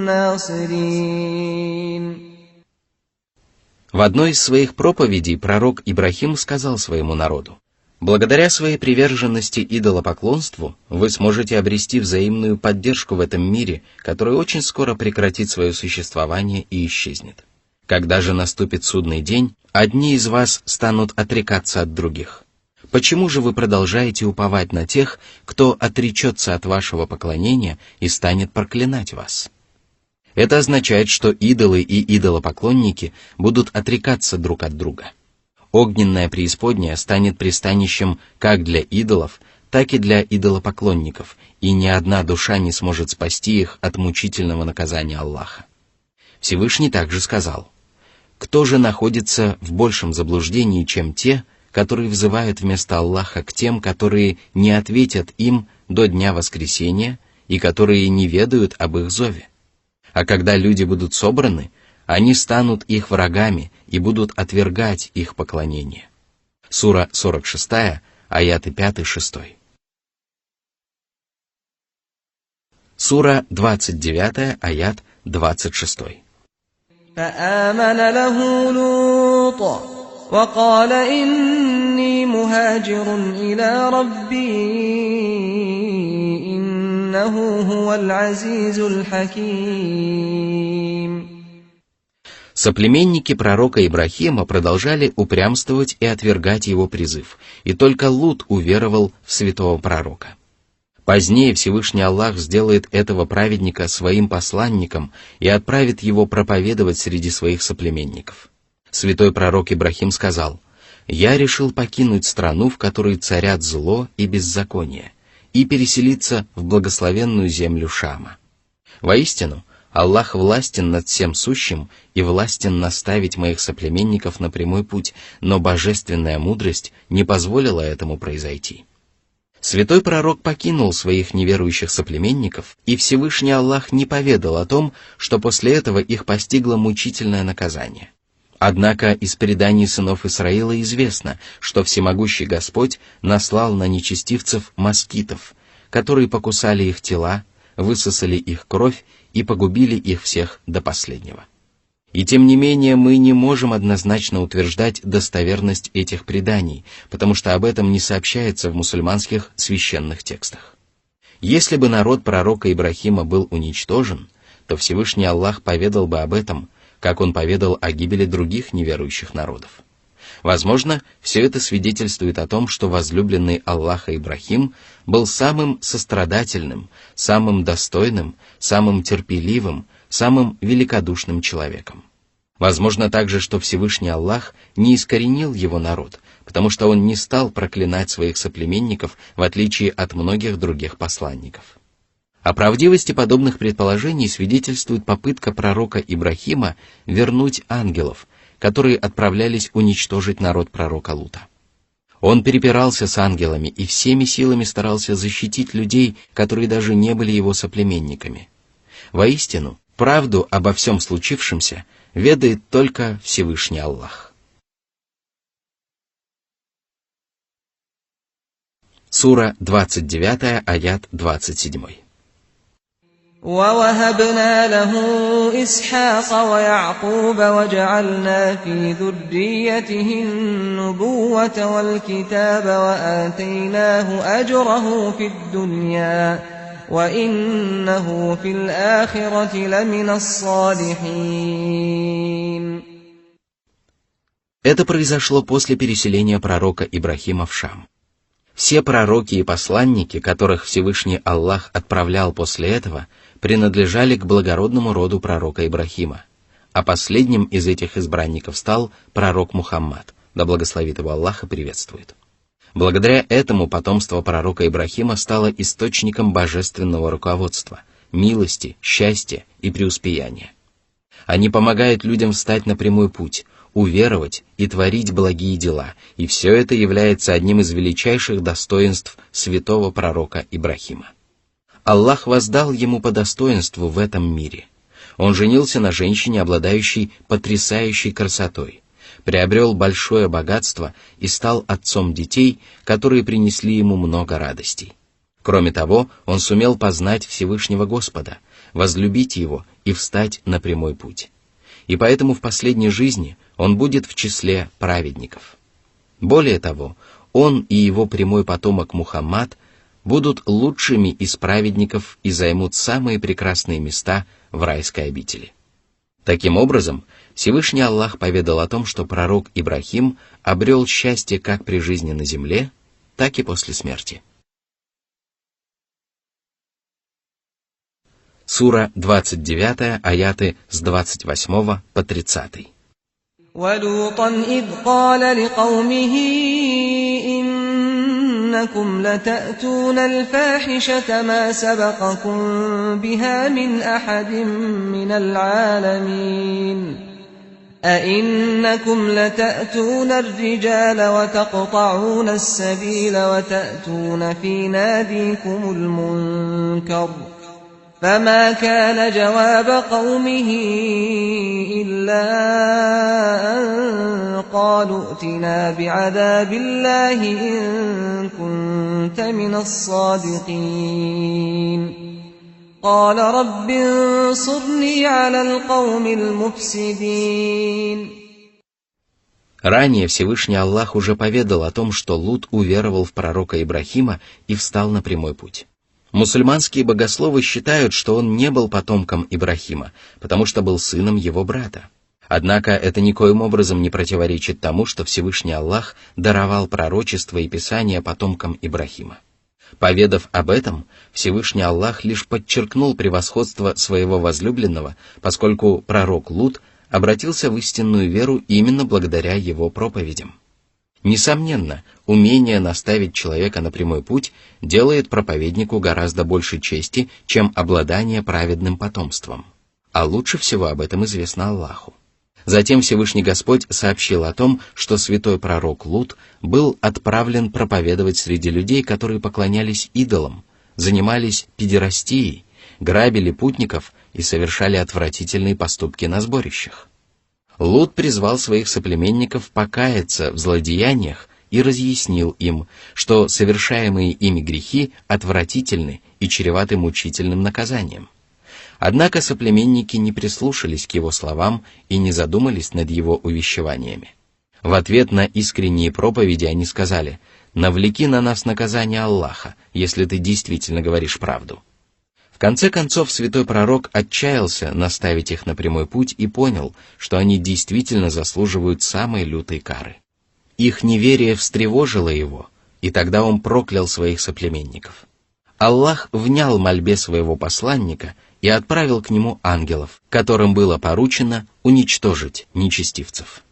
ناصرين. В одной из своих проповедей пророк Ибрахим сказал своему народу: «Благодаря своей приверженности идолопоклонству вы сможете обрести взаимную поддержку в этом мире, который очень скоро прекратит свое существование и исчезнет. Когда же наступит судный день, одни из вас станут отрекаться от других. Почему же вы продолжаете уповать на тех, кто отречется от вашего поклонения и станет проклинать вас?» Это означает, что идолы и идолопоклонники будут отрекаться друг от друга. Огненная преисподняя станет пристанищем как для идолов, так и для идолопоклонников, и ни одна душа не сможет спасти их от мучительного наказания Аллаха. Всевышний также сказал: «Кто же находится в большем заблуждении, чем те, которые взывают вместо Аллаха к тем, которые не ответят им до дня воскресения и которые не ведают об их зове? А когда люди будут собраны, они станут их врагами и будут отвергать их поклонение. Сура 46, аяты 5-6. Сура 29, аят 26. فآمن له لوط وقال إني مهاجر إلى ربي إنه هو العزيز الحكيم. Соплеменники пророка Ибрахима продолжали упрямствовать и отвергать его призыв, и только Лут уверовал в святого пророка. Позднее Всевышний Аллах сделает этого праведника своим посланником и отправит его проповедовать среди своих соплеменников. Святой пророк Ибрахим сказал: «Я решил покинуть страну, в которой царят зло и беззаконие, и переселиться в благословенную землю Шама». Воистину, Аллах властен над всем сущим и властен наставить моих соплеменников на прямой путь, но божественная мудрость не позволила этому произойти. Святой пророк покинул своих неверующих соплеменников, и Всевышний Аллах не поведал о том, что после этого их постигло мучительное наказание. Однако из преданий сынов Исраила известно, что всемогущий Господь наслал на нечестивцев москитов, которые покусали их тела, высосали их кровь и погубили их всех до последнего. И тем не менее мы не можем однозначно утверждать достоверность этих преданий, потому что об этом не сообщается в мусульманских священных текстах. Если бы народ пророка Ибрахима был уничтожен, то Всевышний Аллах поведал бы об этом, как он поведал о гибели других неверующих народов. Возможно, все это свидетельствует о том, что возлюбленный Аллаха Ибрахим был самым сострадательным, самым достойным, самым терпеливым, самым великодушным человеком. Возможно также, что Всевышний Аллах не искоренил его народ, потому что он не стал проклинать своих соплеменников, в отличие от многих других посланников. О правдивости подобных предположений свидетельствует попытка пророка Ибрахима вернуть ангелов, которые отправлялись уничтожить народ пророка Лута. Он перепирался с ангелами и всеми силами старался защитить людей, которые даже не были его соплеменниками. Воистину, правду обо всем случившемся ведает только Всевышний Аллах. Сура 29, аят 27. وَوَهَبْنَا لَهُ إِسْحَاقَ وَيَعْقُوبَ وَجَعَلْنَا فِي ذُرِّيَّتِهِ النُّبُوَّةَ وَالْكِتَابَ وَآتَيْنَاهُ أَجْرَهُ فِي الدُّنْيَا وَإِنَّهُ فِي الْآخِرَةِ لَمِنَ الصَّالِحِينَ. Это произошло после переселения пророка Ибрахима в Шам. Все пророки и посланники, которых Всевышний Аллах отправлял после этого, принадлежали к благородному роду пророка Ибрахима, а последним из этих избранников стал пророк Мухаммад, да благословит его Аллах и приветствует. Благодаря этому потомство пророка Ибрахима стало источником божественного руководства, милости, счастья и преуспеяния. Они помогают людям встать на прямой путь, уверовать и творить благие дела, и все это является одним из величайших достоинств святого пророка Ибрахима. Аллах воздал ему по достоинству в этом мире. Он женился на женщине, обладающей потрясающей красотой, приобрел большое богатство и стал отцом детей, которые принесли ему много радостей. Кроме того, он сумел познать Всевышнего Господа, возлюбить Его и встать на прямой путь. И поэтому в последней жизни он будет в числе праведников. Более того, он и его прямой потомок Мухаммад будут лучшими из праведников и займут самые прекрасные места в райской обители. Таким образом, Всевышний Аллах поведал о том, что пророк Ибрахим обрел счастье как при жизни на земле, так и после смерти. Сура 29, аяты с 28 по 30. وَلُوطًا إِذْ قَالَ لِقَوْمِهِ إِنَّكُمْ لَتَأْتُونَ الْفَاحِشَةَ مَا سَبَقَكُمْ بِهَا مِنْ أَحَدٍ مِنَ الْعَالَمِينَ أَإِنَّكُمْ لَتَأْتُونَ الرِّجَالَ وَتَقْطَعُونَ السَّبِيلَ وَتَأْتُونَ فِي نَادِيكُمُ الْمُنكَرَ فما كان جواب قومه إلا أن قالوا ائتنا بعذاب الله إن كنت من الصادقين قال رب انصرني على القوم المفسدين. Ранее Всевышний Аллах уже поведал о том, что Лут уверовал в пророка Ибрахима и встал на прямой путь. Мусульманские богословы считают, что он не был потомком Ибрахима, потому что был сыном его брата. Однако это никоим образом не противоречит тому, что Всевышний Аллах даровал пророчество и писание потомкам Ибрахима. Поведав об этом, Всевышний Аллах лишь подчеркнул превосходство своего возлюбленного, поскольку пророк Лут обратился в истинную веру именно благодаря его проповедям. Несомненно, умение наставить человека на прямой путь делает проповеднику гораздо больше чести, чем обладание праведным потомством. А лучше всего об этом известно Аллаху. Затем Всевышний Господь сообщил о том, что святой пророк Лут был отправлен проповедовать среди людей, которые поклонялись идолам, занимались педерастией, грабили путников и совершали отвратительные поступки на сборищах. Лут призвал своих соплеменников покаяться в злодеяниях и разъяснил им, что совершаемые ими грехи отвратительны и чреваты мучительным наказанием. Однако соплеменники не прислушались к его словам и не задумались над его увещеваниями. В ответ на искренние проповеди они сказали: «Навлеки на нас наказание Аллаха, если ты действительно говоришь правду». В конце концов, святой пророк отчаялся наставить их на прямой путь и понял, что они действительно заслуживают самой лютой кары. Их неверие встревожило его, и тогда он проклял своих соплеменников. Аллах внял мольбе своего посланника и отправил к нему ангелов, которым было поручено уничтожить нечестивцев.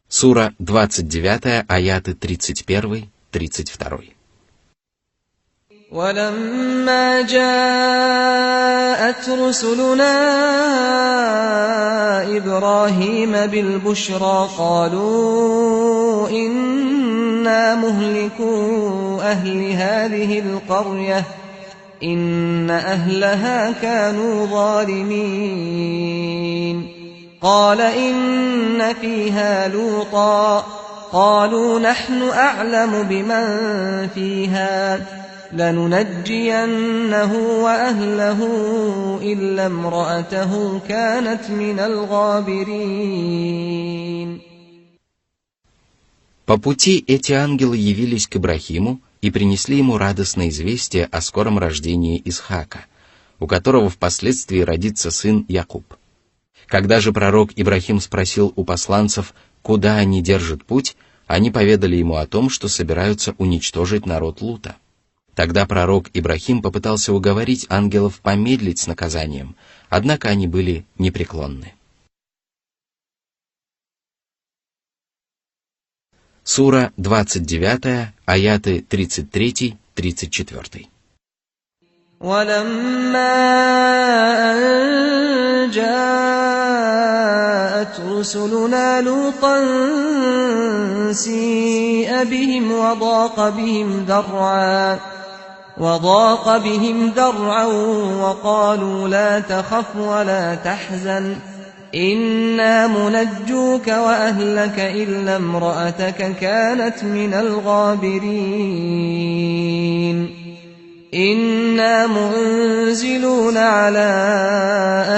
Сура 29, аяты 31-32. ولما جاءت رسلنا إبراهيم بالبشرى قالوا إنا مهلكو أهل هذه القرية إن أهلها كانوا ظالمين قال إن فيها لوطا قالوا نحن أعلم بمن فيها لننجينه وأهله إلا امرأته كانت من الغابرين. По пути эти ангелы явились к Ибрахиму и принесли ему радостное известие о скором рождении Исхака, у которого впоследствии родится сын Якуб. Когда же пророк Ибрахим спросил у посланцев, куда они держат путь, они поведали ему о том, что собираются уничтожить народ Лута. Тогда пророк Ибрахим попытался уговорить ангелов помедлить с наказанием, однако они были непреклонны. Сура 29, аяты 33-34. ولما أن جاءت رسلنا لوطا سيء بهم وضاق بهم ذرعا وقالوا لا تخف ولا تحزن إنا منجوك وأهلك إلا امرأتك كانت من الغابرين إنا منزلون على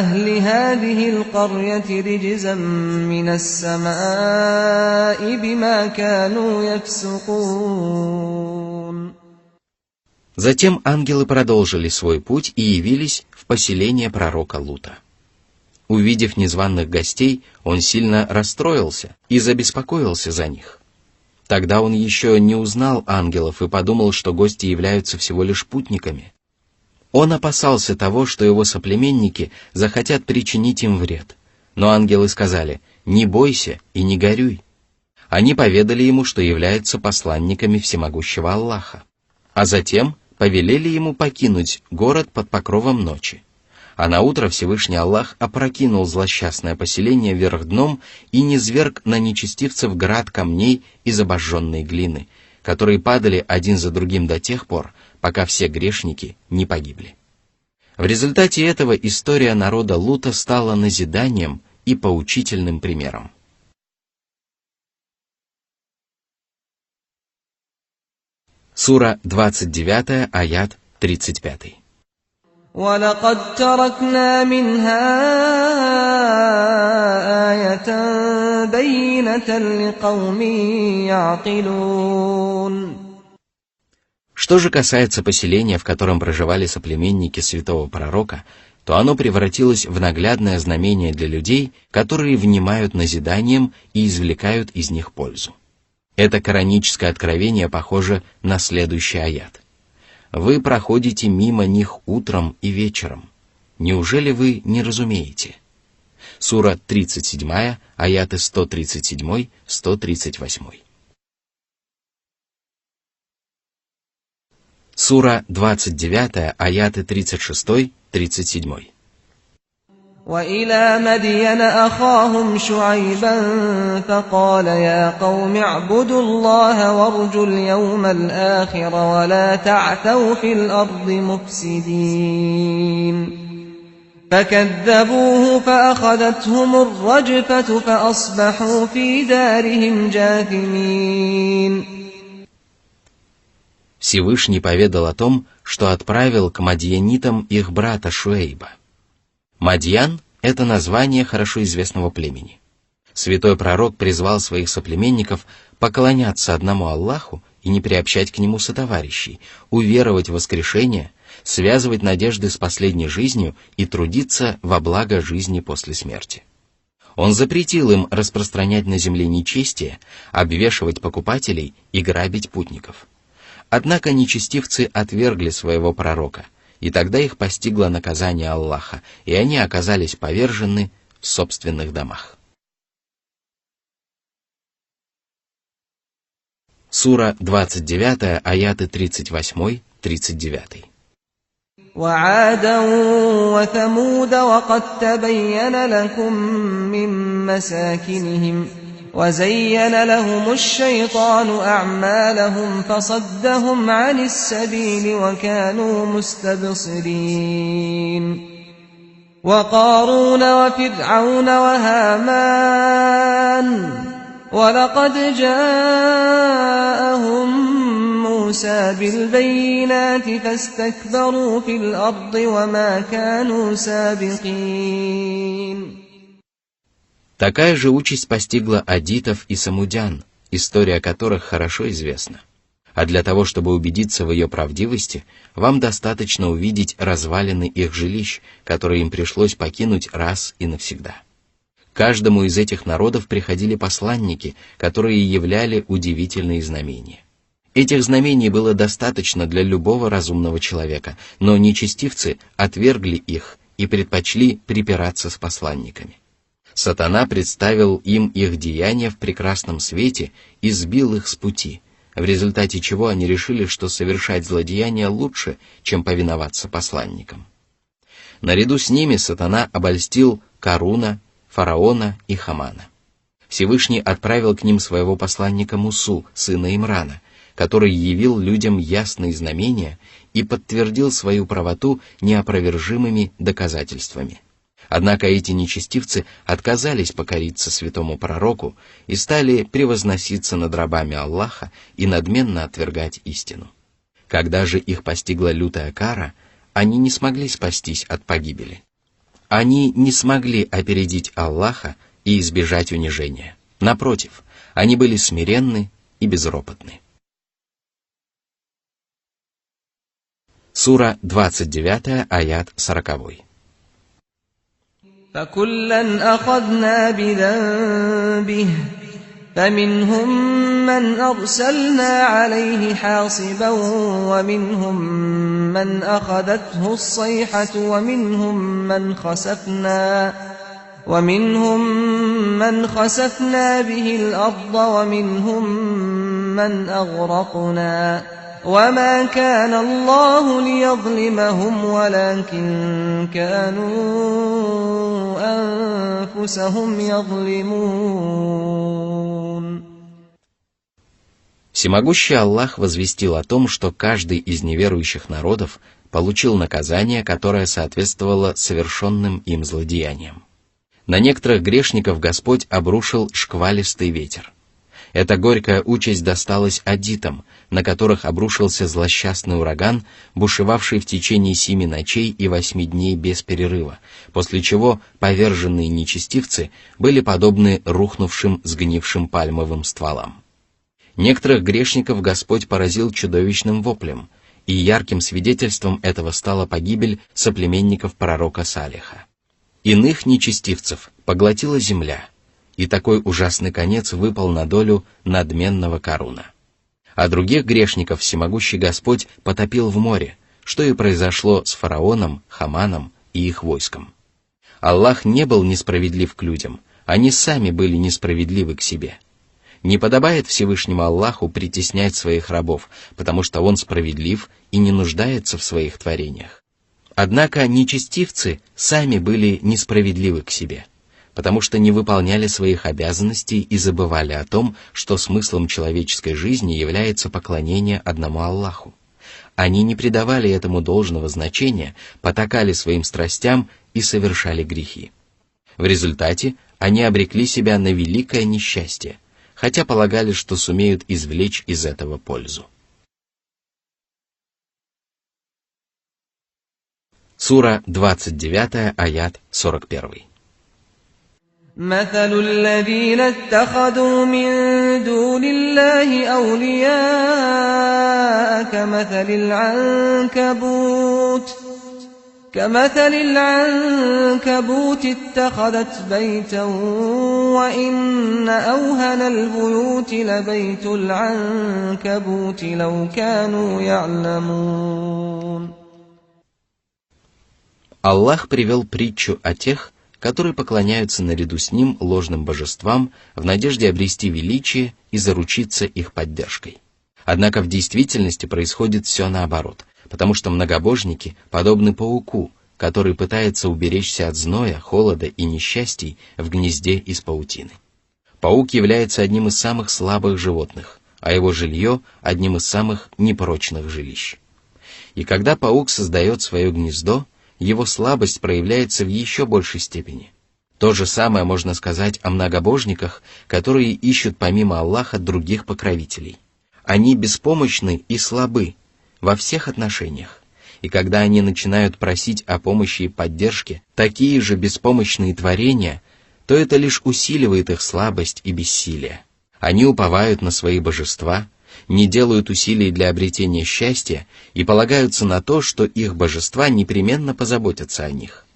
أهل هذه القرية رجزا من السماء بما كانوا يفسقون. Затем ангелы продолжили свой путь и явились в поселение пророка Лута. Увидев незваных гостей, он сильно расстроился и забеспокоился за них. Тогда он еще не узнал ангелов и подумал, что гости являются всего лишь путниками. Он опасался того, что его соплеменники захотят причинить им вред. Но ангелы сказали: «Не бойся и не горюй». Они поведали ему, что являются посланниками всемогущего Аллаха. А затем повелели ему покинуть город под покровом ночи. А наутро Всевышний Аллах опрокинул злосчастное поселение вверх дном и низверг на нечестивцев град камней из обожженной глины, которые падали один за другим до тех пор, пока все грешники не погибли. В результате этого история народа Лута стала назиданием и поучительным примером. Сура 29, аят 35. وَلَقَدْ تَرَكْنَا مِنْهَا آيَةً بَيِّنَةً لِقَوْمٍ يَعْقِلُونَ. Что же касается поселения, в котором проживали соплеменники святого пророка, то оно превратилось в наглядное знамение для людей, которые внимают назиданиям и извлекают из них пользу. Это кораническое откровение похоже на следующий аят. «Вы проходите мимо них утром и вечером. Неужели вы не разумеете?» Сура 37, аяты 137-138. Сура 29, аяты 36-37. وَإِلَى مَدْيَنَ أَخَاهُمْ شُعَيْبًا فَقَالَ يَا قَوْمِ اعْبُدُوا اللَّهَ وَارْجُوا الْيَوْمَ الْآخِرَ وَلَا تَعْثَوْا فِي الْأَرْضِ مُفْسِدِينَ فَكَذَّبُوهُ فَأَخَذَتْهُمُ الرَّجْفَةُ فَأَصْبَحُوا فِي دَارِهِمْ جَاثِمِينَ. Всевышний поведал о том, что отправил к мадьянитам их брата Шуэйба. Мадьян – это название хорошо известного племени. Святой пророк призвал своих соплеменников поклоняться одному Аллаху и не приобщать к нему сотоварищей, уверовать в воскрешение, связывать надежды с последней жизнью и трудиться во благо жизни после смерти. Он запретил им распространять на земле нечестие, обвешивать покупателей и грабить путников. Однако нечестивцы отвергли своего пророка, и тогда их постигло наказание Аллаха, и они оказались повержены в собственных домах. Сура 29, аяты 38-39. وَعَادًا وَثَمُودَ وَقَدْ تَبَيَّنَ لَكُم مِّن مَّسَاكِنِهِمْ وَزَيَّنَ لَهُمُ الشَّيْطَانُ أَعْمَالَهُمْ فَصَدَّهُمْ عَنِ السَّبِيلِ وَكَانُوا مُسْتَبْصِرِينَ وَقَارُونَ وَفِرْعَوْنَ وَهَامَانَ وَلَقَدْ جَاءَهُم مُوسَى بِالْبَيِّنَاتِ فَاسْتَكْبَرُوا فِي الْأَرْضِ وَمَا كَانُوا سَابِقِينَ. Такая же участь постигла адитов и самудян, история которых хорошо известна. А для того, чтобы убедиться в ее правдивости, вам достаточно увидеть развалины их жилищ, которые им пришлось покинуть раз и навсегда. Каждому из этих народов приходили посланники, которые являли удивительные знамения. Этих знамений было достаточно для любого разумного человека, но нечестивцы отвергли их и предпочли припираться с посланниками. Сатана представил им их деяния в прекрасном свете и сбил их с пути, в результате чего они решили, что совершать злодеяния лучше, чем повиноваться посланникам. Наряду с ними Сатана обольстил Каруна, Фараона и Хамана. Всевышний отправил к ним своего посланника Мусу, сына Имрана, который явил людям ясные знамения и подтвердил свою правоту неопровержимыми доказательствами. Однако эти нечестивцы отказались покориться святому пророку и стали превозноситься над рабами Аллаха и надменно отвергать истину. Когда же их постигла лютая кара, они не смогли спастись от погибели. Они не смогли опередить Аллаха и избежать унижения. Напротив, они были смиренны и безропотны. Сура 29, аят 40. فَكُلًّا أَخَذْنَا بِذَنبِهِ فَمِنْهُمْ مَنْ أَرْسَلْنَا عَلَيْهِ حَاصِبًا وَمِنْهُمْ مَنْ أَخَذَتْهُ الصَّيْحَةُ وَمِنْهُمْ مَنْ خَسَفْنَا بِهِ الْأَرْضَ وَمِنْهُمْ مَنْ أَغْرَقْنَا وَمَا كَانَ اللَّهُ لِيَظْلِمَهُمْ وَلَكِنْ كَانُوا أَنفُسَهُمْ يَظْلِمُونَ. Всемогущий Аллах возвестил о том, что каждый из неверующих народов получил наказание, которое соответствовало совершенным им злодеяниям. На некоторых грешников Господь обрушил шквалистый ветер. Эта горькая участь досталась аддитам, на которых обрушился злосчастный ураган, бушевавший в течение 7 ночей и 8 дней без перерыва, после чего поверженные нечестивцы были подобны рухнувшим сгнившим пальмовым стволам. Некоторых грешников Господь поразил чудовищным воплем, и ярким свидетельством этого стала погибель соплеменников пророка Салиха. Иных нечестивцев поглотила земля, и такой ужасный конец выпал на долю надменного Каруна. А других грешников всемогущий Господь потопил в море, что и произошло с фараоном, Хаманом и их войском. Аллах не был несправедлив к людям, они сами были несправедливы к себе. Не подобает Всевышнему Аллаху притеснять своих рабов, потому что Он справедлив и не нуждается в своих творениях. Однако нечестивцы сами были несправедливы к себе, потому что не выполняли своих обязанностей и забывали о том, что смыслом человеческой жизни является поклонение одному Аллаху. Они не придавали этому должного значения, потакали своим страстям и совершали грехи. В результате они обрекли себя на великое несчастье, хотя полагали, что сумеют извлечь из этого пользу. Сура 29, аят 41. مثل الذين اتخذوا من دون الله أولياء كمثل العنكبوت اتخذت بيتا وإن أوهن البيوت لبيت العنكبوت لو كانوا يعلمون. Аллах привел притчу о тех, которые поклоняются наряду с ним ложным божествам в надежде обрести величие и заручиться их поддержкой. Однако в действительности происходит все наоборот, потому что многобожники подобны пауку, который пытается уберечься от зноя, холода и несчастий в гнезде из паутины. Паук является одним из самых слабых животных, а его жилье – одним из самых непрочных жилищ. И когда паук создает свое гнездо, его слабость проявляется в еще большей степени. То же самое можно сказать о многобожниках, которые ищут помимо Аллаха других покровителей. Они беспомощны и слабы во всех отношениях, и когда они начинают просить о помощи и поддержке такие же беспомощные творения, то это лишь усиливает их слабость и бессилие. Они уповают на свои божества, не делают усилий для обретения счастья и полагаются на то, что их божества непременно позаботятся о них.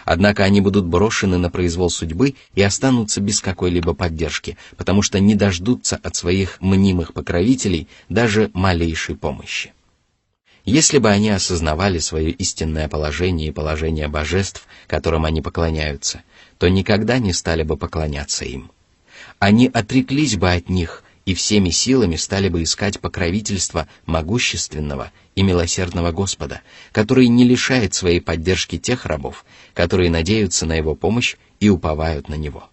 Однако они будут брошены на произвол судьбы и останутся без какой-либо поддержки, потому что не дождутся от своих мнимых покровителей даже малейшей помощи. Если бы они осознавали свое истинное положение и положение божеств, которым они поклоняются, то никогда не стали бы поклоняться им. Они отреклись бы от них и всеми силами стали бы искать покровительства могущественного и милосердного Господа, который не лишает своей поддержки тех рабов, которые надеются на Его помощь и уповают на Него.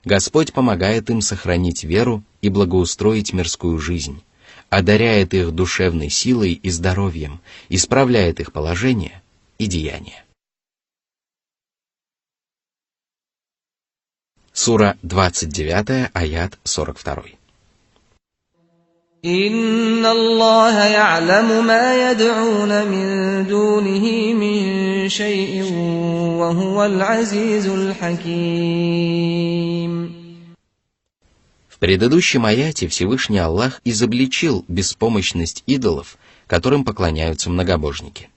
Господь помогает им сохранить веру и благоустроить мирскую жизнь, одаряет их душевной силой и здоровьем, исправляет их положение и деяния. Сура 29, аят 42. إن الله يعلم ما يدعون من دونه من شيء وهو العزيز الحكيم. В предыдущем аяте Всевышний Аллах изобличил беспомощность идолов, которым поклоняются многобожники.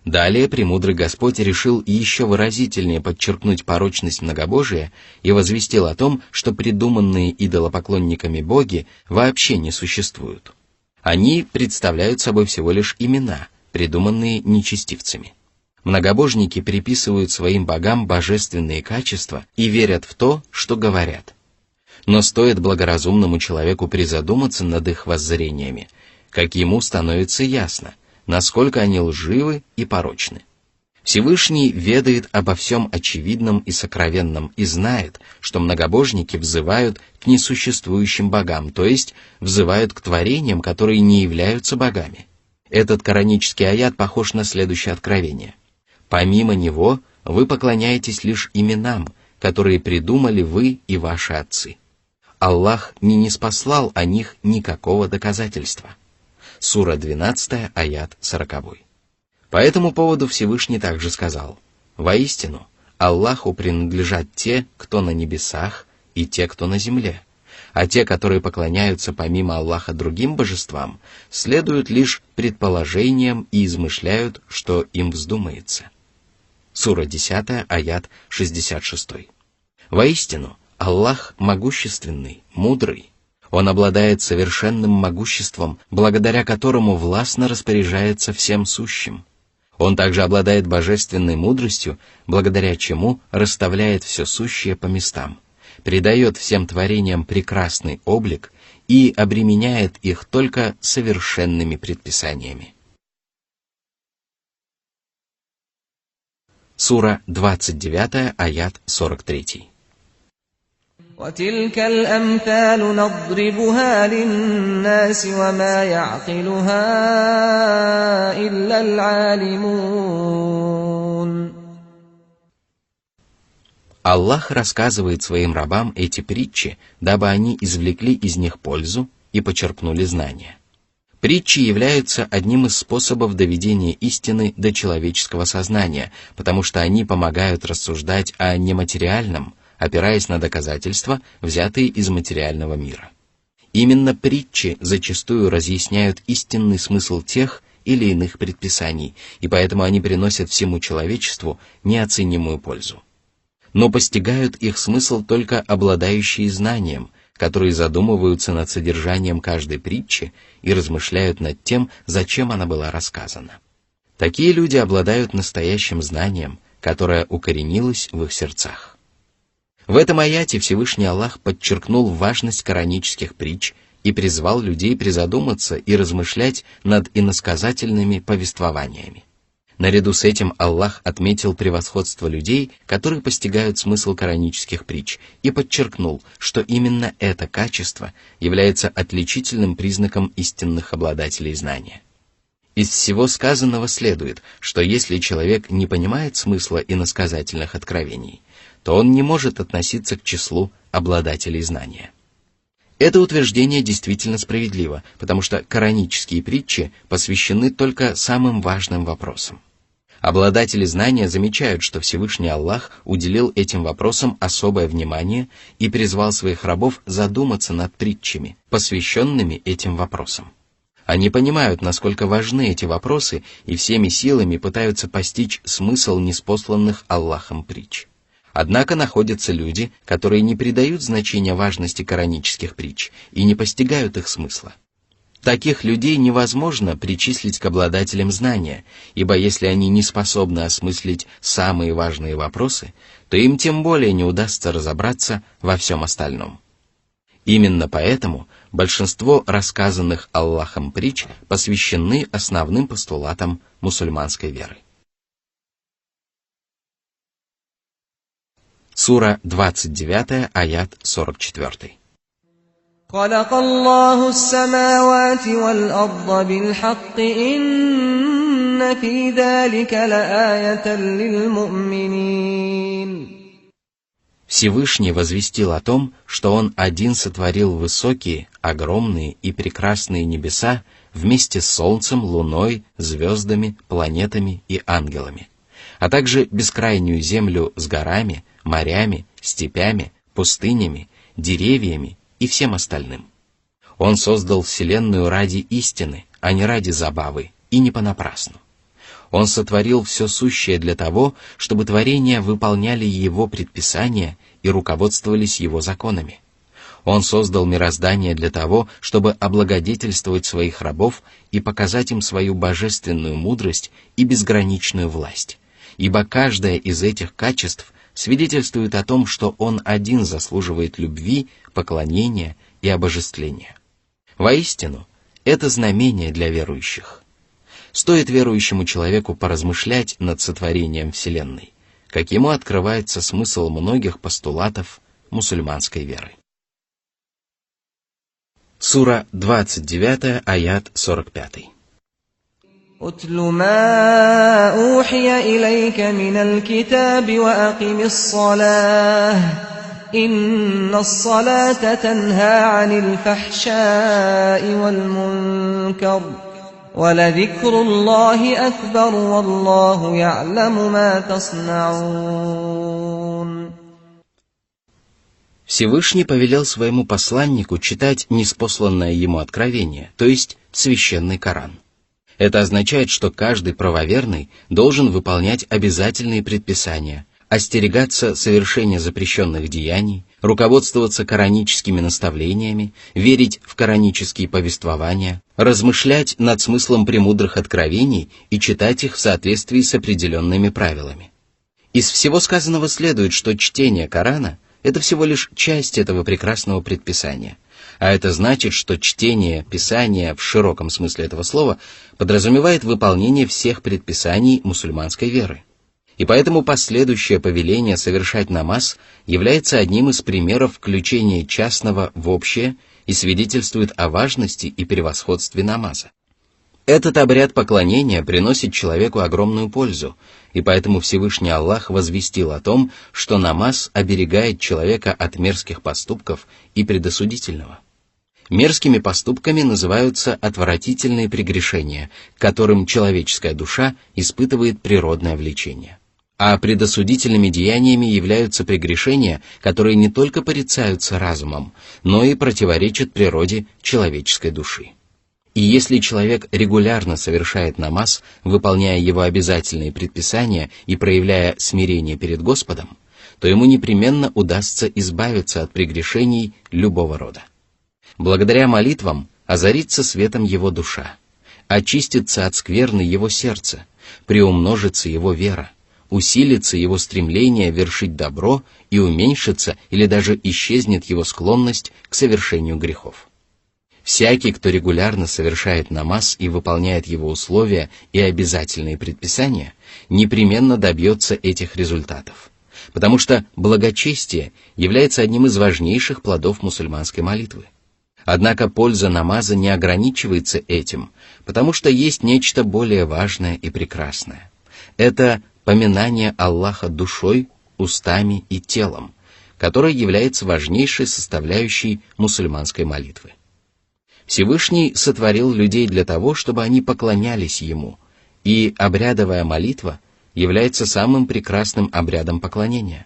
Далее премудрый Господь решил еще выразительнее подчеркнуть порочность многобожия и возвестил о том, что придуманные идолопоклонниками боги вообще не существуют. Они представляют собой всего лишь имена, придуманные нечестивцами. Многобожники приписывают своим богам божественные качества и верят в то, что говорят. Но стоит благоразумному человеку призадуматься над их воззрениями, как ему становится ясно, насколько они лживы и порочны. Всевышний ведает обо всем очевидном и сокровенном и знает, что многобожники взывают к несуществующим богам, то есть взывают к творениям, которые не являются богами. Этот коранический аят похож на следующее откровение. Помимо него вы поклоняетесь лишь именам, которые придумали вы и ваши отцы. Аллах не ниспослал о них никакого доказательства. Сура 12, аят 40. По этому поводу Всевышний также сказал: «Воистину, Аллаху принадлежат те, кто на небесах, и те, кто на земле, а те, которые поклоняются помимо Аллаха другим божествам, следуют лишь предположениям и измышляют, что им вздумается». Сура 10, аят 66. Воистину, Аллах могущественный, мудрый. Он обладает совершенным могуществом, благодаря которому властно распоряжается всем сущим. Он также обладает божественной мудростью, благодаря чему расставляет все сущее по местам, придает всем творениям прекрасный облик и обременяет их только совершенными предписаниями. Сура 29, аят 43. وَتِلْكَ الْأَمْثَالُ نَضْرِبُهَا لِلنَّاسِ وَمَا يَعْقِلُهَا إِلَّا الْعَالِمُونَ. Аллах рассказывает своим рабам эти притчи, дабы они извлекли из них пользу и почерпнули знания. Притчи являются одним из способов доведения истины до человеческого сознания, потому что они помогают рассуждать о нематериальном, опираясь на доказательства, взятые из материального мира. Именно притчи зачастую разъясняют истинный смысл тех или иных предписаний, и поэтому они приносят всему человечеству неоценимую пользу. Но постигают их смысл только обладающие знанием, которые задумываются над содержанием каждой притчи и размышляют над тем, зачем она была рассказана. Такие люди обладают настоящим знанием, которое укоренилось в их сердцах. В этом аяте Всевышний Аллах подчеркнул важность коранических притч и призвал людей призадуматься и размышлять над иносказательными повествованиями. Наряду с этим Аллах отметил превосходство людей, которые постигают смысл коранических притч, и подчеркнул, что именно это качество является отличительным признаком истинных обладателей знания. Из всего сказанного следует, что если человек не понимает смысла иносказательных откровений, то он не может относиться к числу обладателей знания. Это утверждение действительно справедливо, потому что коранические притчи посвящены только самым важным вопросам. Обладатели знания замечают, что Всевышний Аллах уделил этим вопросам особое внимание и призвал своих рабов задуматься над притчами, посвященными этим вопросам. Они понимают, насколько важны эти вопросы, и всеми силами пытаются постичь смысл ниспосланных Аллахом притч. Однако находятся люди, которые не придают значения важности коранических притч и не постигают их смысла. Таких людей невозможно причислить к обладателям знания, ибо если они не способны осмыслить самые важные вопросы, то им тем более не удастся разобраться во всем остальном. Именно поэтому большинство рассказанных Аллахом притч посвящены основным постулатам мусульманской веры. Сура 29, аят 44. خَلَقَ اللَّهُ السَّمَاوَاتِ وَالْأَرْضَ بِالْحَقِّ إِنَّ فِي ذَلِكَ لَآيَةً لِلْمُؤْمِنِينَ. Всевышний возвестил о том, что Он один сотворил высокие, огромные и прекрасные небеса вместе с солнцем, луной, звездами, планетами и ангелами, а также бескрайнюю землю с горами, морями, степями, пустынями, деревьями и всем остальным. Он создал Вселенную ради истины, а не ради забавы, и не понапрасну. Он сотворил все сущее для того, чтобы творения выполняли Его предписания и руководствовались Его законами. Он создал мироздание для того, чтобы облагодетельствовать своих рабов и показать им свою божественную мудрость и безграничную власть, ибо каждое из этих качеств свидетельствует о том, что Он один заслуживает любви, поклонения и обожествления. Воистину, это знамение для верующих. Стоит верующему человеку поразмышлять над сотворением Вселенной, как ему открывается смысл многих постулатов мусульманской веры. Сура 29, аят 45. أتل ما أوحي إليك من الكتاب وأقم الصلاة إن الصلاة تنهى عن الفحشاء والمنكر ولذكر الله أكبر والله يعلم ما تصنعون. Всевышний повелел своему посланнику читать ниспосланное ему откровение, то есть священный Коран. Это означает, что каждый правоверный должен выполнять обязательные предписания, остерегаться совершения запрещенных деяний, руководствоваться кораническими наставлениями, верить в коранические повествования, размышлять над смыслом премудрых откровений и читать их в соответствии с определенными правилами. Из всего сказанного следует, что чтение Корана – это всего лишь часть этого прекрасного предписания. А это значит, что чтение Писания в широком смысле этого слова подразумевает выполнение всех предписаний мусульманской веры. И поэтому последующее повеление совершать намаз является одним из примеров включения частного в общее и свидетельствует о важности и превосходстве намаза. Этот обряд поклонения приносит человеку огромную пользу, и поэтому Всевышний Аллах возвестил о том, что намаз оберегает человека от мерзких поступков и предосудительного. Мерзкими поступками называются отвратительные прегрешения, к которым человеческая душа испытывает природное влечение. А предосудительными деяниями являются прегрешения, которые не только порицаются разумом, но и противоречат природе человеческой души. И если человек регулярно совершает намаз, выполняя его обязательные предписания и проявляя смирение перед Господом, то ему непременно удастся избавиться от прегрешений любого рода. Благодаря молитвам озарится светом его душа, очистится от скверны его сердце, приумножится его вера, усилится его стремление вершить добро и уменьшится или даже исчезнет его склонность к совершению грехов. Всякий, кто регулярно совершает намаз и выполняет его условия и обязательные предписания, непременно добьется этих результатов, потому что благочестие является одним из важнейших плодов мусульманской молитвы. Однако польза намаза не ограничивается этим, потому что есть нечто более важное и прекрасное. Это поминание Аллаха душой, устами и телом, которое является важнейшей составляющей мусульманской молитвы. Всевышний сотворил людей для того, чтобы они поклонялись Ему, и обрядовая молитва является самым прекрасным обрядом поклонения.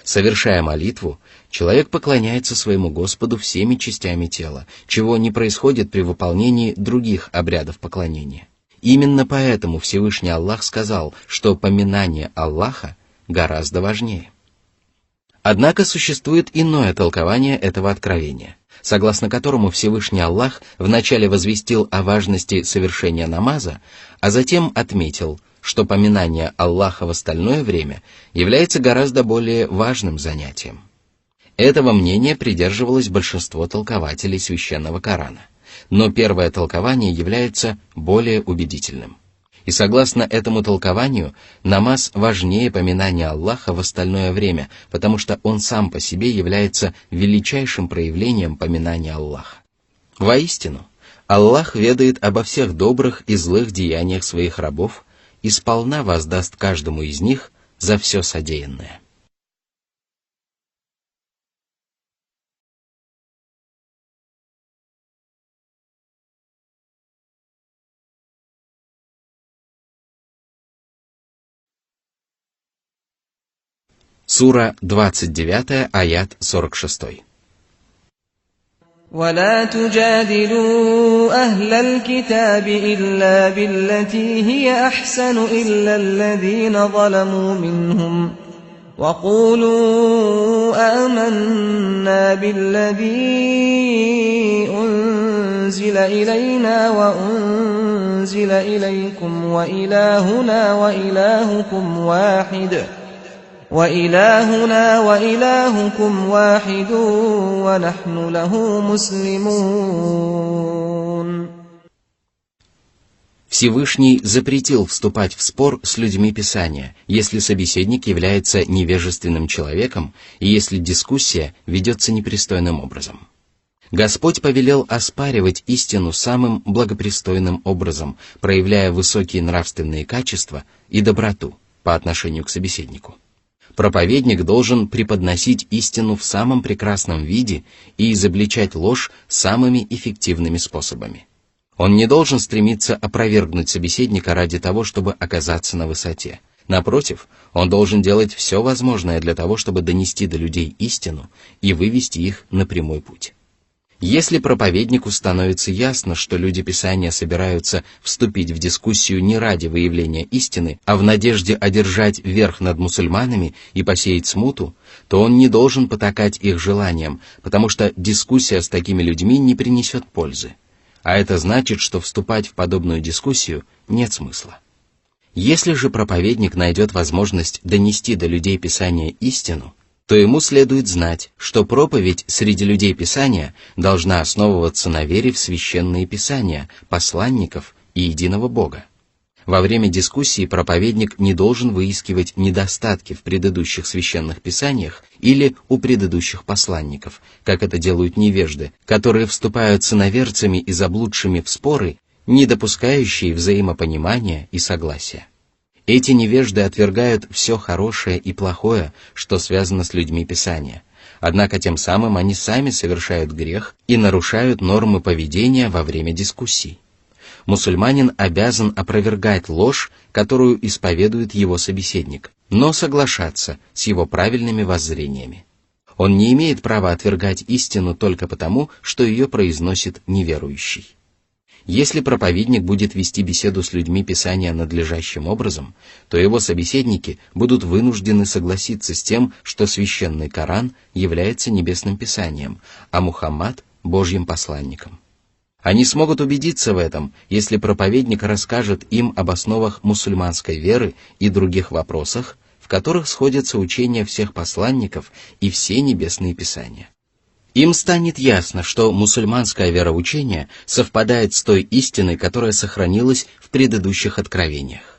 Совершая молитву, человек поклоняется своему Господу всеми частями тела, чего не происходит при выполнении других обрядов поклонения. Именно поэтому Всевышний Аллах сказал, что поминание Аллаха гораздо важнее. Однако существует иное толкование этого откровения, согласно которому Всевышний Аллах вначале возвестил о важности совершения намаза, а затем отметил, что поминание Аллаха в остальное время является гораздо более важным занятием. Этого мнения придерживалось большинство толкователей Священного Корана, но первое толкование является более убедительным. И согласно этому толкованию, намаз важнее поминания Аллаха в остальное время, потому что он сам по себе является величайшим проявлением поминания Аллаха. Воистину, Аллах ведает обо всех добрых и злых деяниях своих рабов и сполна воздаст каждому из них за все содеянное. Сура 29, аят 46. ولا تجادلوا أهل الكتاب إلا بالتي هي أحسن إلا الذين ظلموا منهم وقولوا آمنا بالذي أنزل إلينا وأنزل إليكم وإلهنا وإلهكم واحد ونحن له مسلمون. Всевышний запретил вступать в спор с людьми Писания, если собеседник является невежественным человеком и если дискуссия ведется непристойным образом. Господь повелел оспаривать истину самым благопристойным образом, проявляя высокие нравственные качества и доброту по отношению к собеседнику. Проповедник должен преподносить истину в самом прекрасном виде и изобличать ложь самыми эффективными способами. Он не должен стремиться опровергнуть собеседника ради того, чтобы оказаться на высоте. Напротив, он должен делать все возможное для того, чтобы донести до людей истину и вывести их на прямой путь. Если проповеднику становится ясно, что люди Писания собираются вступить в дискуссию не ради выявления истины, а в надежде одержать верх над мусульманами и посеять смуту, то он не должен потакать их желаниям, потому что дискуссия с такими людьми не принесет пользы. А это значит, что вступать в подобную дискуссию нет смысла. Если же проповедник найдет возможность донести до людей Писания истину, то ему следует знать, что проповедь среди людей Писания должна основываться на вере в священные Писания, посланников и единого Бога. Во время дискуссии проповедник не должен выискивать недостатки в предыдущих священных писаниях или у предыдущих посланников, как это делают невежды, которые вступают с иноверцами и заблудшими в споры, не допускающие взаимопонимания и согласия. Эти невежды отвергают все хорошее и плохое, что связано с людьми Писания. Однако тем самым они сами совершают грех и нарушают нормы поведения во время дискуссий. Мусульманин обязан опровергать ложь, которую исповедует его собеседник, но соглашаться с его правильными воззрениями. Он не имеет права отвергать истину только потому, что ее произносит неверующий. Если проповедник будет вести беседу с людьми Писания надлежащим образом, то его собеседники будут вынуждены согласиться с тем, что священный Коран является небесным писанием, а Мухаммад – Божьим посланником. Они смогут убедиться в этом, если проповедник расскажет им об основах мусульманской веры и других вопросах, в которых сходятся учения всех посланников и все небесные писания. Им станет ясно, что мусульманское вероучение совпадает с той истиной, которая сохранилась в предыдущих откровениях.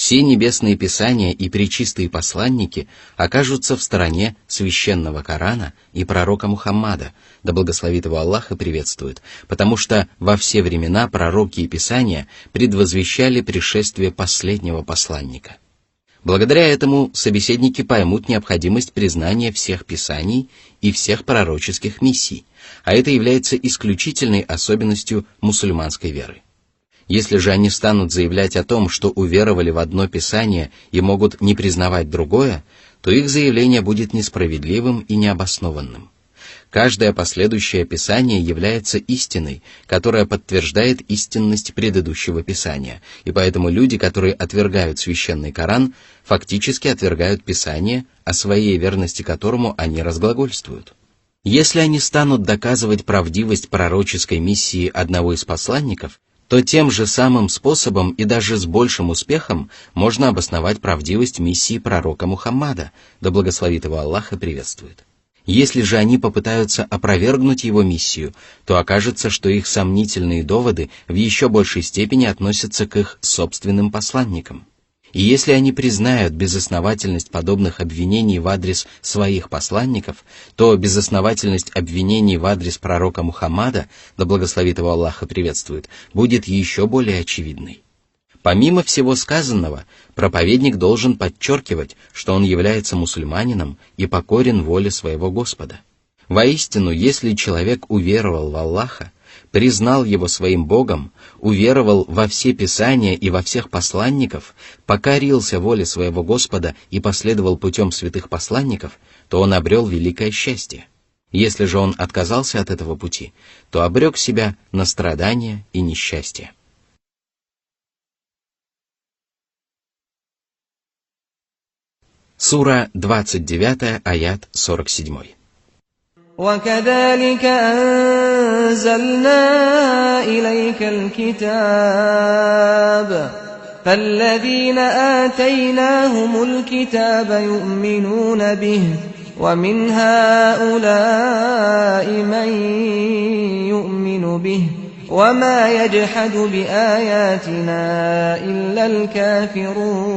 Все небесные писания и пречистые посланники окажутся в стороне священного Корана и пророка Мухаммада, да благословит его Аллах и приветствует, потому что во все времена пророки и писания предвозвещали пришествие последнего посланника. Благодаря этому собеседники поймут необходимость признания всех писаний и всех пророческих миссий, а это является исключительной особенностью мусульманской веры. Если же они станут заявлять о том, что уверовали в одно писание и могут не признавать другое, то их заявление будет несправедливым и необоснованным. Каждое последующее писание является истиной, которая подтверждает истинность предыдущего писания, и поэтому люди, которые отвергают священный Коран, фактически отвергают писание, о своей верности которому они разглагольствуют. Если они станут доказывать правдивость пророческой миссии одного из посланников, то тем же самым способом и даже с большим успехом можно обосновать правдивость миссии пророка Мухаммада, да благословит его Аллах и приветствует. Если же они попытаются опровергнуть его миссию, то окажется, что их сомнительные доводы в еще большей степени относятся к их собственным посланникам. И если они признают безосновательность подобных обвинений в адрес своих посланников, то безосновательность обвинений в адрес пророка Мухаммада, да благословит его Аллах и приветствует, будет еще более очевидной. Помимо всего сказанного, проповедник должен подчеркивать, что он является мусульманином и покорен воле своего Господа. Воистину, если человек уверовал в Аллаха, признал его своим Богом, уверовал во все писания и во всех посланников, покорился воле своего Господа и последовал путем святых посланников, то он обрел великое счастье. Если же он отказался от этого пути, то обрек себя на страдания и несчастье. Сура 29, аят 47. وَكَذَلِكَ أَنزَلْنَا إِلَيْكَ الْكِتَابَ فَالَّذِينَ آتَيْنَاهُمُ الْكِتَابَ يُؤْمِنُونَ بِهِ وَمِنْ هَؤُلَاءِ مَنْ يُؤْمِنُ بِهِ وما يجحد بآياتنا إلا الكافرون.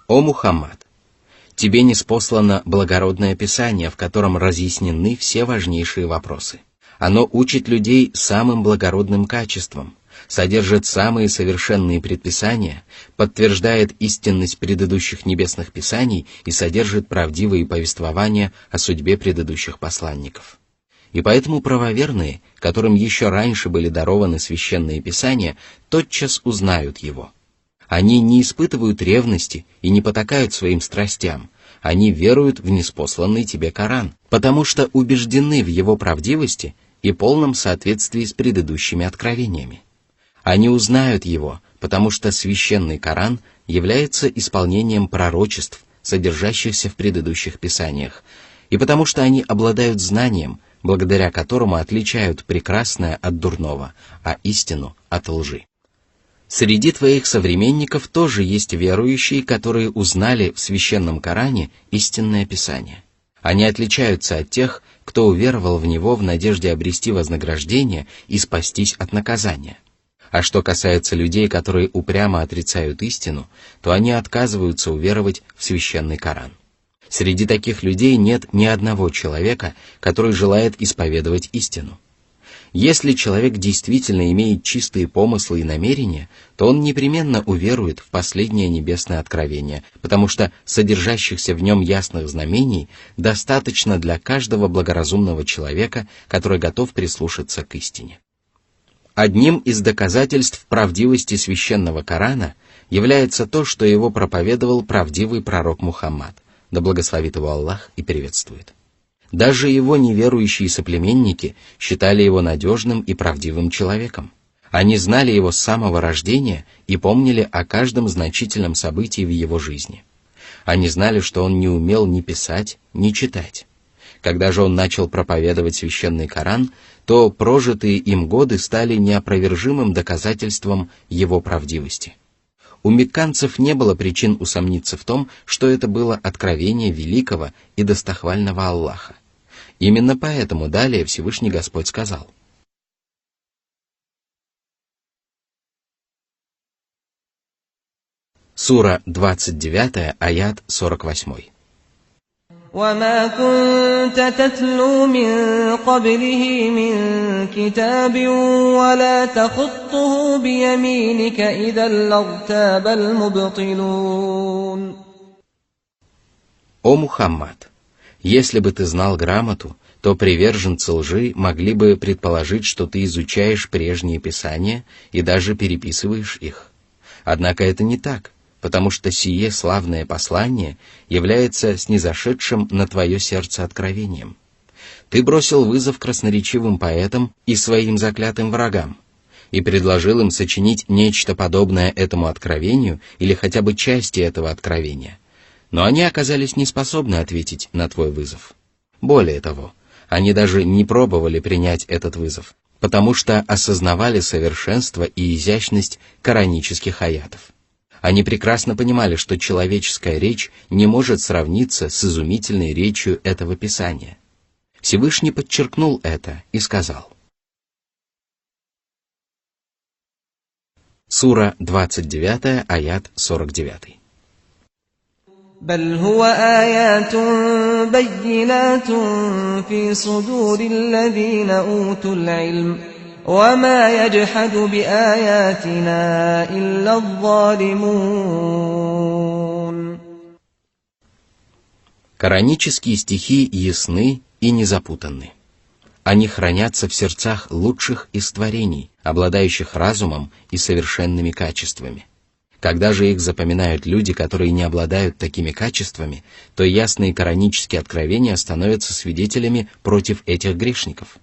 О Мухаммад! Тебе ниспослано благородное Писание, в котором разъяснены все важнейшие вопросы. Оно учит людей самым благородным качествам, содержит самые совершенные предписания, подтверждает истинность предыдущих небесных писаний и содержит правдивые повествования о судьбе предыдущих посланников. И поэтому правоверные, которым еще раньше были дарованы священные писания, тотчас узнают его. Они не испытывают ревности и не потакают своим страстям, они веруют в ниспосланный тебе Коран, потому что убеждены в его правдивости и полном соответствии с предыдущими откровениями. Они узнают его, потому что священный Коран является исполнением пророчеств, содержащихся в предыдущих писаниях, и потому что они обладают знанием, благодаря которому отличают прекрасное от дурного, а истину от лжи. Среди твоих современников тоже есть верующие, которые узнали в священном Коране истинное Писание. Они отличаются от тех, кто уверовал в него в надежде обрести вознаграждение и спастись от наказания. А что касается людей, которые упрямо отрицают истину, то они отказываются уверовать в священный Коран. Среди таких людей нет ни одного человека, который желает исповедовать истину. Если человек действительно имеет чистые помыслы и намерения, то он непременно уверует в последнее небесное откровение, потому что содержащихся в нем ясных знамений достаточно для каждого благоразумного человека, который готов прислушаться к истине. Одним из доказательств правдивости священного Корана является то, что его проповедовал правдивый пророк Мухаммад, да благословит его Аллах и приветствует. Даже его неверующие соплеменники считали его надежным и правдивым человеком. Они знали его с самого рождения и помнили о каждом значительном событии в его жизни. Они знали, что он не умел ни писать, ни читать. Когда же он начал проповедовать священный Коран, то прожитые им годы стали неопровержимым доказательством его правдивости. У мекканцев не было причин усомниться в том, что это было откровение великого и достохвального Аллаха. Именно поэтому далее Всевышний Господь сказал: Сура 29, аят 48. وما كنت تتلو من قبله من كتاب ولا تخطه بيمينك إذا لارتاب المبطلون. О Мухаммад! Если бы ты знал грамоту, то приверженцы лжи могли бы предположить, что ты изучаешь прежние писания и даже переписываешь их. Однако это не так, потому что сие славное послание является снизошедшим на твое сердце откровением. Ты бросил вызов красноречивым поэтам и своим заклятым врагам, и предложил им сочинить нечто подобное этому откровению или хотя бы части этого откровения, но они оказались неспособны ответить на твой вызов. Более того, они даже не пробовали принять этот вызов, потому что осознавали совершенство и изящность коранических аятов. Они прекрасно понимали, что человеческая речь не может сравниться с изумительной речью этого Писания. Всевышний подчеркнул это и сказал. Сура 29, аят 49. بل هو آيات بينات في صدور الذين أوتوا العلم وما يجحد بآياتنا إلا الظالمون. Коранические стихи ясны и незапутанны. Они хранятся в сердцах лучших из творений, обладающих разумом и совершенными качествами. Когда же их запоминают люди, которые не обладают такими качествами, то ясные коранические откровения становятся свидетелями против этих грешников.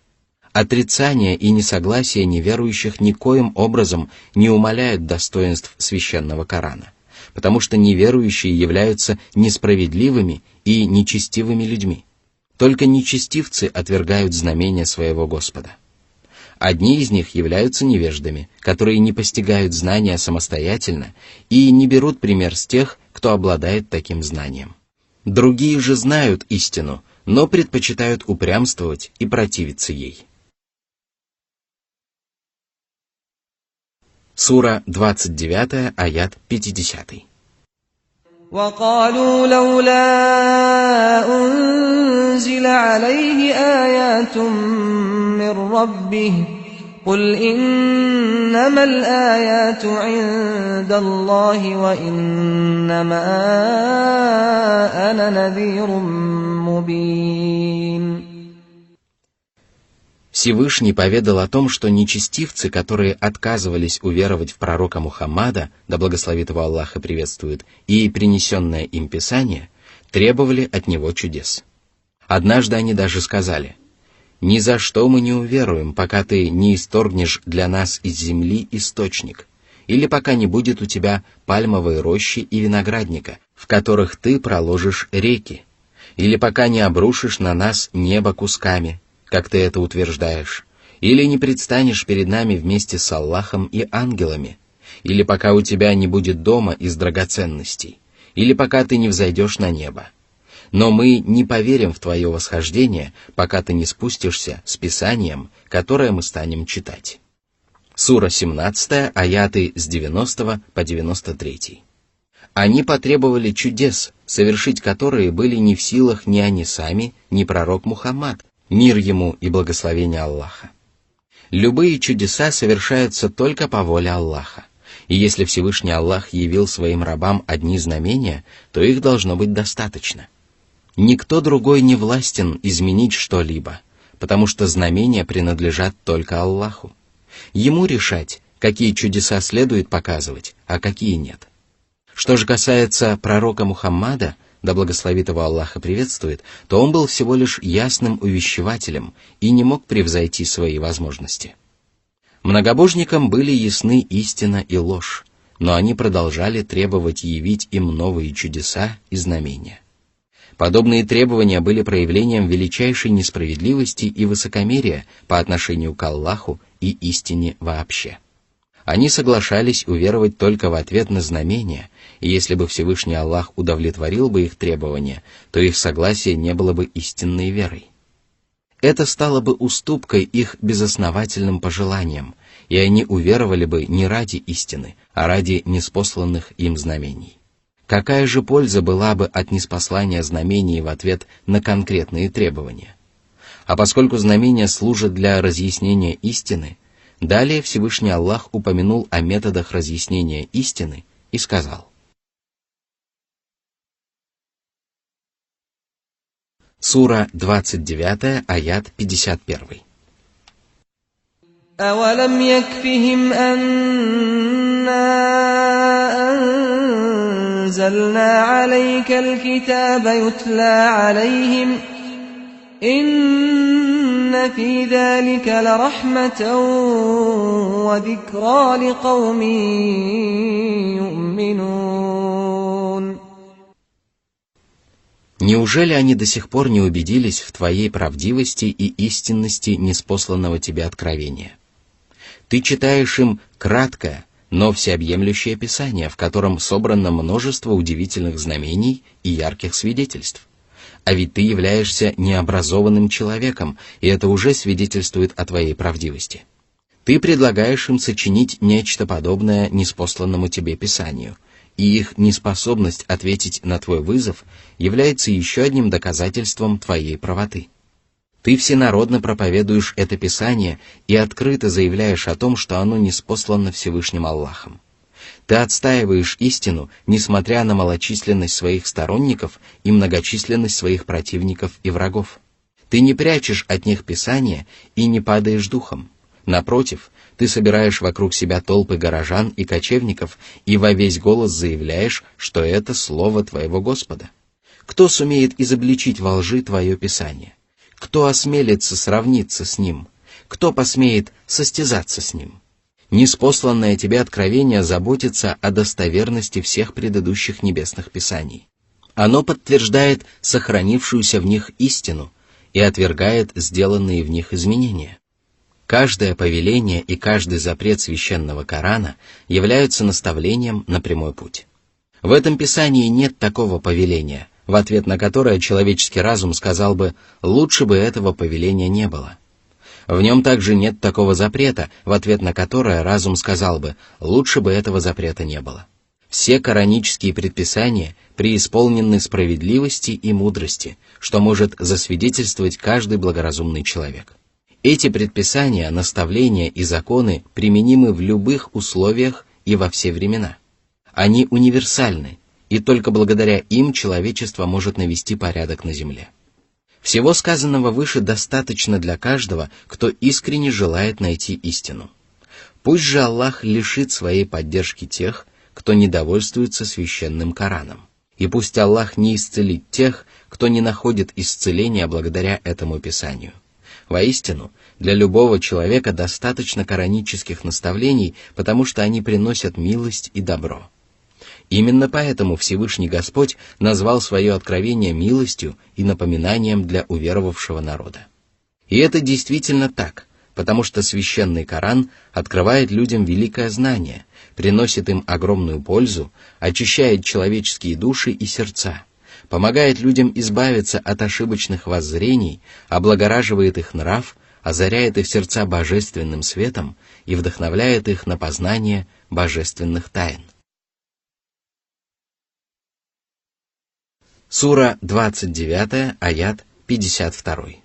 Отрицание и несогласие неверующих никоим образом не умаляют достоинств священного Корана, потому что неверующие являются несправедливыми и нечестивыми людьми. Только нечестивцы отвергают знамения своего Господа. Одни из них являются невеждами, которые не постигают знания самостоятельно и не берут пример с тех, кто обладает таким знанием. Другие же знают истину, но предпочитают упрямствовать и противиться ей. Сура 29, аят 50. وقالوا لولا أنزل عليه آيات من ربه قل إنما الآيات عند الله وإنما أنا نذير مبين. Всевышний поведал о том, что нечестивцы, которые отказывались уверовать в пророка Мухаммада, да благословит его Аллах и приветствует, и принесенное им Писание, требовали от него чудес. Однажды они даже сказали: «Ни за что мы не уверуем, пока ты не исторгнешь для нас из земли источник, или пока не будет у тебя пальмовой рощи и виноградника, в которых ты проложишь реки, или пока не обрушишь на нас небо кусками, как ты это утверждаешь, или не предстанешь перед нами вместе с Аллахом и ангелами, или пока у тебя не будет дома из драгоценностей, или пока ты не взойдешь на небо. Но мы не поверим в твое восхождение, пока ты не спустишься с Писанием, которое мы станем читать». Сура 17, аяты с 90 по 93. Они потребовали чудес, совершить которые были не в силах ни они сами, ни пророк Мухаммад, мир ему и благословение Аллаха. Любые чудеса совершаются только по воле Аллаха, и если Всевышний Аллах явил своим рабам одни знамения, то их должно быть достаточно. Никто другой не властен изменить что-либо, потому что знамения принадлежат только Аллаху. Ему решать, какие чудеса следует показывать, а какие нет. Что же касается пророка Мухаммада, да благословит его Аллах и приветствует, то он был всего лишь ясным увещевателем и не мог превзойти свои возможности. Многобожникам были ясны истина и ложь, но они продолжали требовать явить им новые чудеса и знамения. Подобные требования были проявлением величайшей несправедливости и высокомерия по отношению к Аллаху и истине вообще. Они соглашались уверовать только в ответ на знамения, и если бы Всевышний Аллах удовлетворил бы их требования, то их согласие не было бы истинной верой. Это стало бы уступкой их безосновательным пожеланиям, и они уверовали бы не ради истины, а ради ниспосланных им знамений. Какая же польза была бы от ниспослания знамений в ответ на конкретные требования? А поскольку знамения служат для разъяснения истины, далее Всевышний Аллах упомянул о методах разъяснения истины и сказал: Сура 29, аят 51. أَوَلَمْ يَكْفِهِمْ أَنَّا أَنزَلْنَا عَلَيْكَ الْكِتَابَ يُتْلَى عَلَيْهِمْ إِنَّ فِي ذَلِكَ لَرَحْمَةً وَذِكْرَى لِقَوْمٍ يُؤْمِنُونَ. Неужели они до сих пор не убедились в твоей правдивости и истинности ниспосланного тебе откровения? Ты читаешь им краткое, но всеобъемлющее Писание, в котором собрано множество удивительных знамений и ярких свидетельств. А ведь ты являешься необразованным человеком, и это уже свидетельствует о твоей правдивости. Ты предлагаешь им сочинить нечто подобное ниспосланному тебе Писанию, и их неспособность ответить на твой вызов является еще одним доказательством твоей правоты. Ты всенародно проповедуешь это Писание и открыто заявляешь о том, что оно ниспослано Всевышним Аллахом. Ты отстаиваешь истину, несмотря на малочисленность своих сторонников и многочисленность своих противников и врагов. Ты не прячешь от них Писание и не падаешь духом. Напротив, ты собираешь вокруг себя толпы горожан и кочевников и во весь голос заявляешь, что это слово твоего Господа. Кто сумеет изобличить во лжи твое Писание? Кто осмелится сравниться с ним? Кто посмеет состязаться с ним? Ниспосланное тебе откровение заботится о достоверности всех предыдущих небесных писаний. Оно подтверждает сохранившуюся в них истину и отвергает сделанные в них изменения. Каждое повеление и каждый запрет священного Корана являются наставлением на прямой путь. В этом Писании нет такого повеления, в ответ на которое человеческий разум сказал бы: лучше бы этого повеления не было. В нем также нет такого запрета, в ответ на которое разум сказал бы: лучше бы этого запрета не было. Все коранические предписания преисполнены справедливости и мудрости, что может засвидетельствовать каждый благоразумный человек. Эти предписания, наставления и законы применимы в любых условиях и во все времена. Они универсальны, и только благодаря им человечество может навести порядок на земле. Всего сказанного выше достаточно для каждого, кто искренне желает найти истину. Пусть же Аллах лишит своей поддержки тех, кто недовольствуется священным Кораном. И пусть Аллах не исцелит тех, кто не находит исцеления благодаря этому Писанию. Воистину, для любого человека достаточно коранических наставлений, потому что они приносят милость и добро. Именно поэтому Всевышний Господь назвал свое откровение милостью и напоминанием для уверовавшего народа. И это действительно так, потому что священный Коран открывает людям великое знание, приносит им огромную пользу, очищает человеческие души и сердца, помогает людям избавиться от ошибочных воззрений, облагораживает их нрав, озаряет их сердца божественным светом и вдохновляет их на познание божественных тайн. Сура 29, аят 52.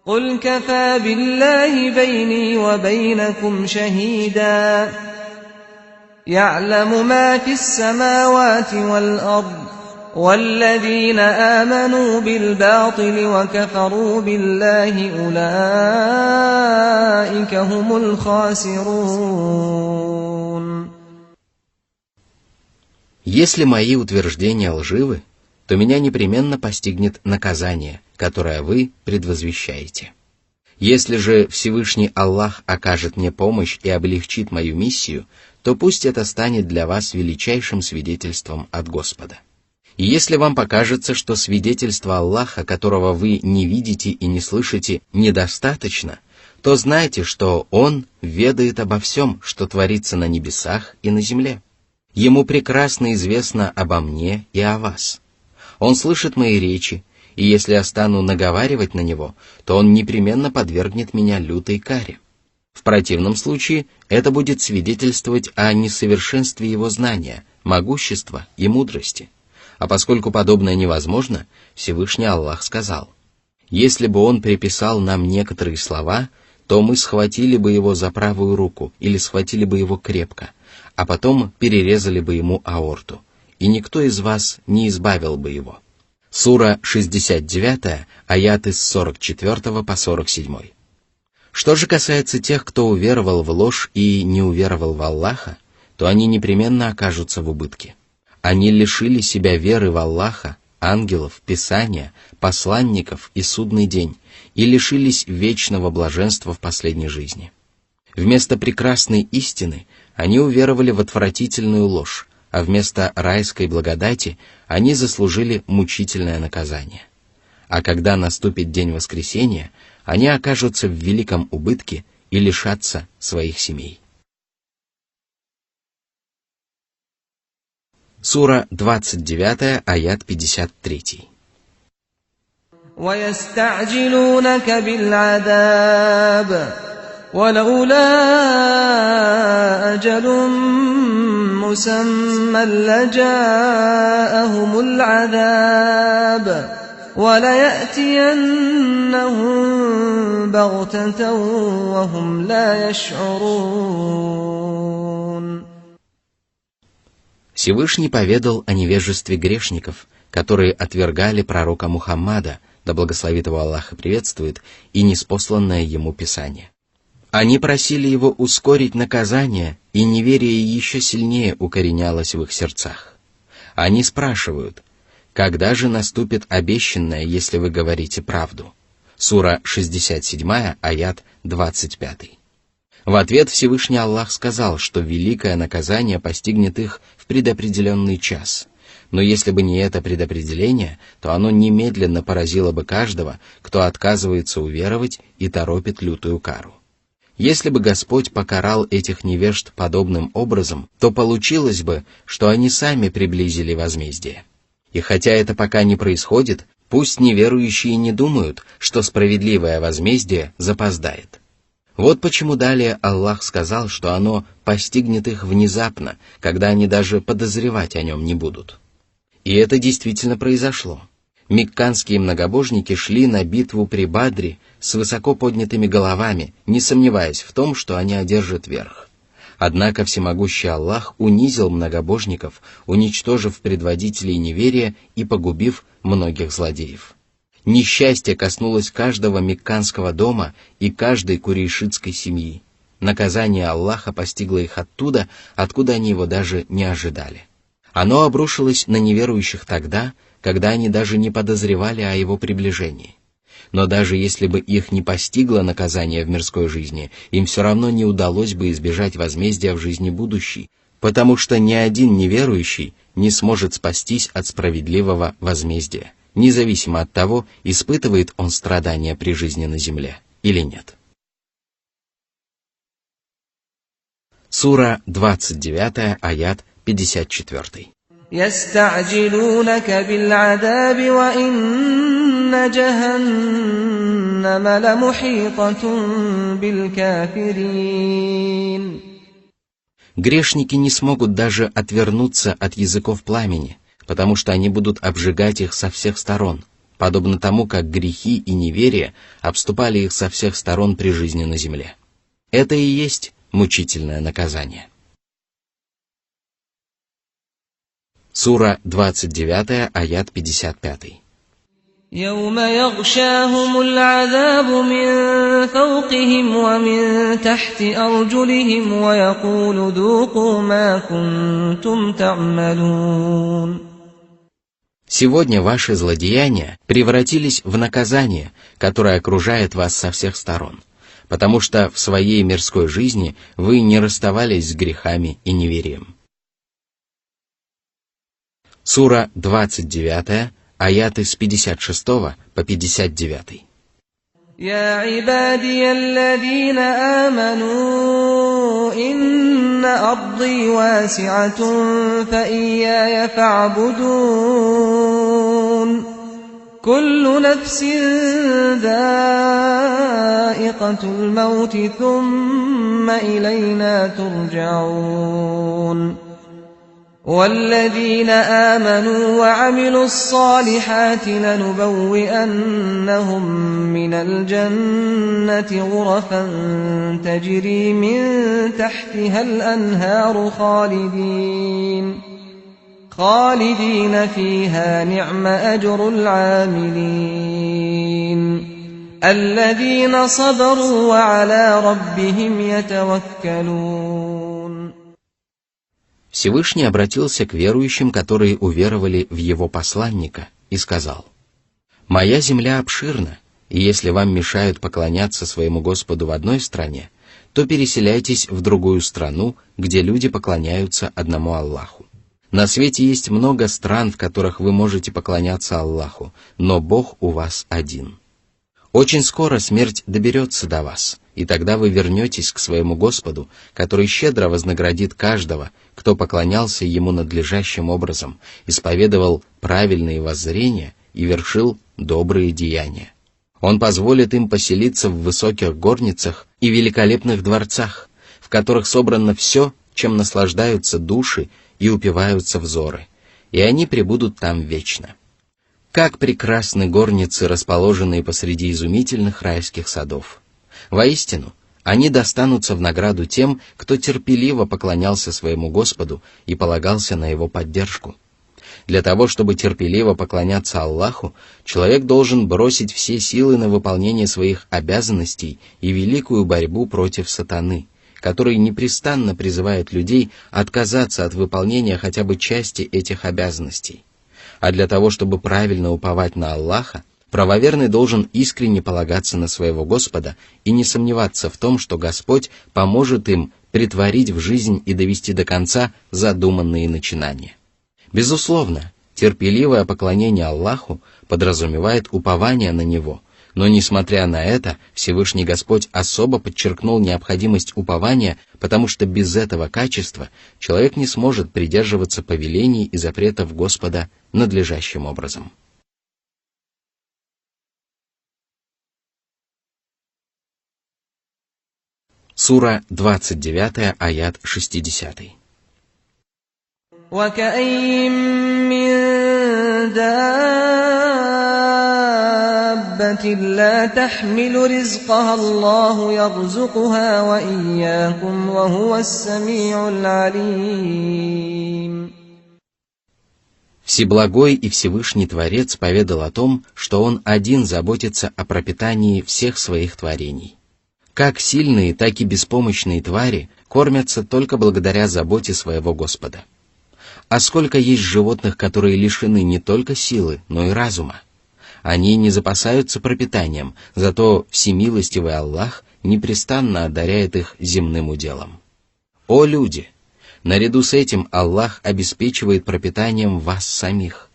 قُلْ كَفَى بِاللَّهِ بَيْنِي وَبَيْنَكُمْ شَهِيدًا يَعْلَمُ مَا فِي السَّمَاوَاتِ وَالْأَرْضِ وَالَّذِينَ آمَنُوا بِالْبَاطِلِ وَكَفَرُوا بِاللَّهِ أُولَئِكَ هُمُ الْخَاسِرُونَ. Если мои утверждения лживы, то меня непременно постигнет наказание, которое вы предвозвещаете. Если же Всевышний Аллах окажет мне помощь и облегчит мою миссию, то пусть это станет для вас величайшим свидетельством от Господа. И если вам покажется, что свидетельство Аллаха, которого вы не видите и не слышите, недостаточно, то знайте, что Он ведает обо всем, что творится на небесах и на земле. Ему прекрасно известно обо мне и о вас. Он слышит мои речи, и если я стану наговаривать на него, то он непременно подвергнет меня лютой каре. В противном случае это будет свидетельствовать о несовершенстве его знания, могущества и мудрости. А поскольку подобное невозможно, Всевышний Аллах сказал: «Если бы он приписал нам некоторые слова, то мы схватили бы его за правую руку или схватили бы его крепко, а потом перерезали бы ему аорту, и никто из вас не избавил бы его». Сура 69, аяты с 44 по 47. Что же касается тех, кто уверовал в ложь и не уверовал в Аллаха, то они непременно окажутся в убытке. Они лишили себя веры в Аллаха, ангелов, Писания, посланников и судный день, и лишились вечного блаженства в последней жизни. Вместо прекрасной истины они уверовали в отвратительную ложь, а вместо райской благодати они заслужили мучительное наказание. А когда наступит день воскресения, они окажутся в великом убытке и лишатся своих семей. Сура 29, аят 53. وَيَسْتَعْجِلُونَكَ بِالْعَذَابِ وَلَوْلَا أَجَلٌ مُّسَمًّى لَّجَاءَهُمُ الْعَذَابُ وَلَيَأْتِيَنَّهُم بَغْتَةً وَهُمْ لَا يَشْعُرُونَ. Всевышний поведал о невежестве грешников, которые отвергали пророка Мухаммада, да благословит его Аллах и приветствует, и ниспосланное ему Писание. Они просили его ускорить наказание, и неверие еще сильнее укоренялось в их сердцах. Они спрашивают: когда же наступит обещанное, если вы говорите правду? Сура 67, аят 25. В ответ Всевышний Аллах сказал, что великое наказание постигнет их в предопределенный час. Но если бы не это предопределение, то оно немедленно поразило бы каждого, кто отказывается уверовать и торопит лютую кару. Если бы Господь покарал этих невежд подобным образом, то получилось бы, что они сами приблизили возмездие. И хотя это пока не происходит, Пусть неверующие не думают, что справедливое возмездие запоздает. Вот почему далее Аллах сказал, что оно постигнет их внезапно, когда они даже подозревать о нем не будут. И это действительно произошло. Мекканские многобожники шли на битву при Бадре с высоко поднятыми головами, не сомневаясь в том, что они одержат верх. Однако всемогущий Аллах унизил многобожников, уничтожив предводителей неверия и погубив многих злодеев. Несчастье коснулось каждого мекканского дома и каждой курейшитской семьи. Наказание Аллаха постигло их оттуда, откуда они его даже не ожидали. Оно обрушилось на неверующих тогда, когда они даже не подозревали о его приближении. Но даже если бы их не постигло наказание в мирской жизни, им все равно не удалось бы избежать возмездия в жизни будущей, потому что ни один неверующий не сможет спастись от справедливого возмездия, независимо от того, испытывает он страдания при жизни на земле или нет. Сура 29, аят 54. يستعجلونك بالعذاب وإن جهنم لمحيطة بالكافرين. Грешники не смогут даже отвернуться от языков пламени, потому что они будут обжигать их со всех сторон, подобно тому, как грехи и неверие обступали их со всех сторон при жизни на земле. Это и есть мучительное наказание. Сура 29, аят 55. يوم يغشاهم العذاب من فوقهم ومن تحت أرجلهم ويقول ذوقوا ما كنتم تعملون. Сегодня ваши злодеяния превратились в наказание, которое окружает вас со всех сторон, потому что в своей мирской жизни вы не расставались с грехами и неверием. Сура 29, аяты с 56 по 59. يا عبادي الذين آمنوا إن أرضي واسعة فإياي فاعبدون كل نفس ذائقة الموت ثم إلينا ترجعون والذين آمنوا وعملوا الصالحات لنبوئنهم من الجنة غرفا تجري من تحتها الأنهار خالدين فيها نعم أجر العاملين الذين صبروا وعلى ربهم يتوكلون. Всевышний обратился к верующим, которые уверовали в его посланника, и сказал: «Моя земля обширна, и если вам мешают поклоняться своему Господу в одной стране, то переселяйтесь в другую страну, где люди поклоняются одному Аллаху. На свете есть много стран, в которых вы можете поклоняться Аллаху, но Бог у вас один. Очень скоро смерть доберется до вас, и тогда вы вернетесь к своему Господу, который щедро вознаградит каждого, кто поклонялся Ему надлежащим образом, исповедовал правильные воззрения и вершил добрые деяния. Он позволит им поселиться в высоких горницах и великолепных дворцах, в которых собрано все, чем наслаждаются души и упиваются взоры, и они пребудут там вечно. Как прекрасны горницы, расположенные посреди изумительных райских садов! Воистину, они достанутся в награду тем, кто терпеливо поклонялся своему Господу и полагался на его поддержку. Для того, чтобы терпеливо поклоняться Аллаху, человек должен бросить все силы на выполнение своих обязанностей и великую борьбу против сатаны, который непрестанно призывает людей отказаться от выполнения хотя бы части этих обязанностей. А для того, чтобы правильно уповать на Аллаха, правоверный должен искренне полагаться на своего Господа и не сомневаться в том, что Господь поможет им претворить в жизнь и довести до конца задуманные начинания. Безусловно, терпеливое поклонение Аллаху подразумевает упование на Него, но несмотря на это, Всевышний Господь особо подчеркнул необходимость упования, потому что без этого качества человек не сможет придерживаться повелений и запретов Господа надлежащим образом. Сура 29, аят 60. وَكَأَيِّن مِّن دَابَّةٍ لَّا تَحْمِلُ رِزْقَهَا اللَّهُ يَرْزُقُهَا وَإِيَّاكُمْ وَهُوَ السَّمِيعُ الْعَلِيمُ. Всеблагой и Всевышний Творец поведал о том, что Он один заботится о пропитании всех своих творений. Как сильные, так и беспомощные твари кормятся только благодаря заботе своего Господа. А сколько есть животных, которые лишены не только силы, но и разума. Они не запасаются пропитанием, зато всемилостивый Аллах непрестанно одаряет их земным уделом. О люди! Наряду с этим Аллах обеспечивает пропитанием вас самих.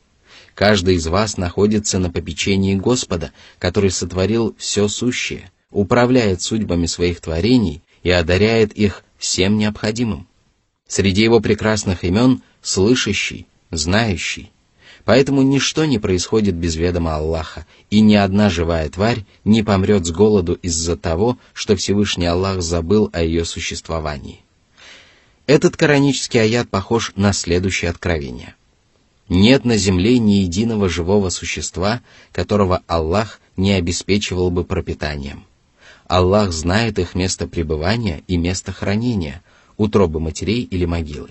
Каждый из вас находится на попечении Господа, который сотворил все сущее, управляет судьбами своих творений и одаряет их всем необходимым. Среди его прекрасных имен – слышащий, знающий. Поэтому ничто не происходит без ведома Аллаха, и ни одна живая тварь не помрет с голоду из-за того, что Всевышний Аллах забыл о ее существовании. Этот коранический аят похож на следующее откровение. Нет на земле ни единого живого существа, которого Аллах не обеспечивал бы пропитанием. Аллах знает их место пребывания и место хранения, утробы матерей или могилы.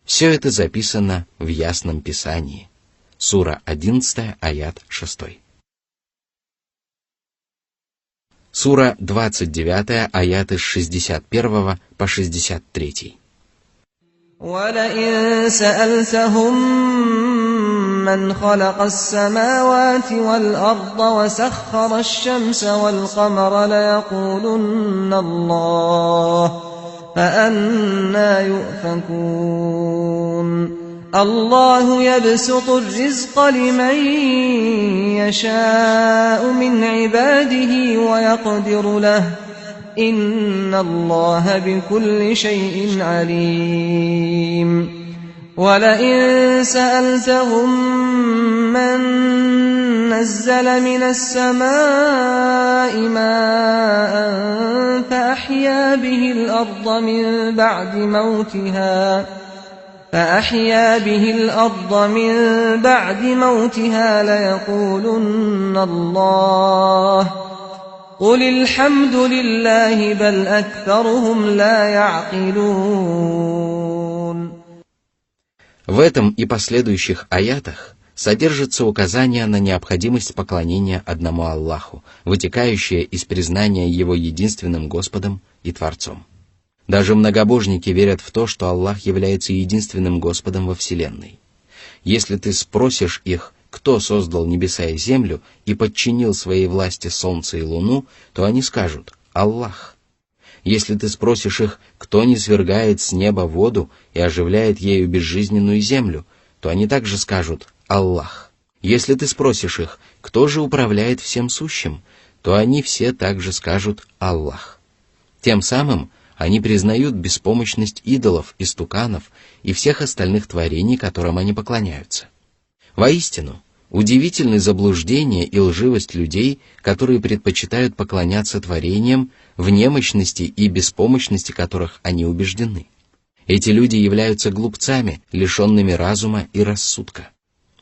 Все это записано в Ясном Писании. Сура 11, аят 6. Сура 29, аяты с 61 по 63. وَلَئِن سَأَلْتَهُم مَّنْ خَلَقَ السَّمَاوَاتِ وَالْأَرْضَ وَسَخَّرَ الشَّمْسَ وَالْقَمَرَ لَيَقُولُنَّ اللَّهُ فَأَنَّىٰ يُؤْفَكُونَ اللَّهُ يَبْسُطُ الرِّزْقَ لِمَن يَشَاءُ مِنْ عِبَادِهِ وَيَقْدِرُ لَهُ إِنَّ اللَّهَ بِكُلِّ شَيْءٍ عَلِيمٌ وَلَئِن سَأَلْتَهُم مَّن نَّزَّلَ مِنَ السَّمَاءِ مَاءً فَأَحْيَا بِهِ الْأَرْضَ مِن بَعْدِ مَوْتِهَا لَيَقُولُنَّ اللَّهُ قُلِ الْحَمْدُ لِلَّهِ بَلْ أَكْثَرُهُمْ لَا يَعْقِلُونَ. В этом и последующих аятах содержится указание на необходимость поклонения одному Аллаху, вытекающее из признания Его единственным Господом и Творцом. Даже многобожники верят в то, что Аллах является единственным Господом во Вселенной. Если ты спросишь их, кто создал небеса и землю и подчинил своей власти солнце и луну, то они скажут «Аллах». Если ты спросишь их, кто низвергает с неба воду и оживляет ею безжизненную землю, то они также скажут «Аллах». Если ты спросишь их, кто же управляет всем сущим, то они все также скажут «Аллах». Тем самым они признают беспомощность идолов, истуканов и всех остальных творений, которым они поклоняются. Воистину, удивительны заблуждение и лживость людей, которые предпочитают поклоняться творениям, в немощности и беспомощности которых они убеждены. Эти люди являются глупцами, лишенными разума и рассудка.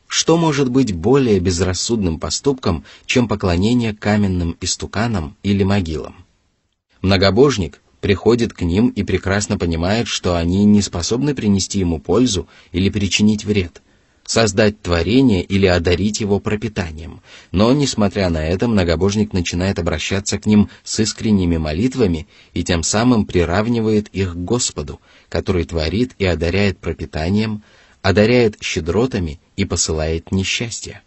Что может быть более безрассудным поступком, чем поклонение каменным истуканам или могилам? Многобожник приходит к ним и прекрасно понимает, что они не способны принести ему пользу или причинить вред, создать творение или одарить его пропитанием. Но, несмотря на это, многобожник начинает обращаться к ним с искренними молитвами и тем самым приравнивает их к Господу, который творит и одаряет пропитанием, одаряет щедротами и посылает несчастья.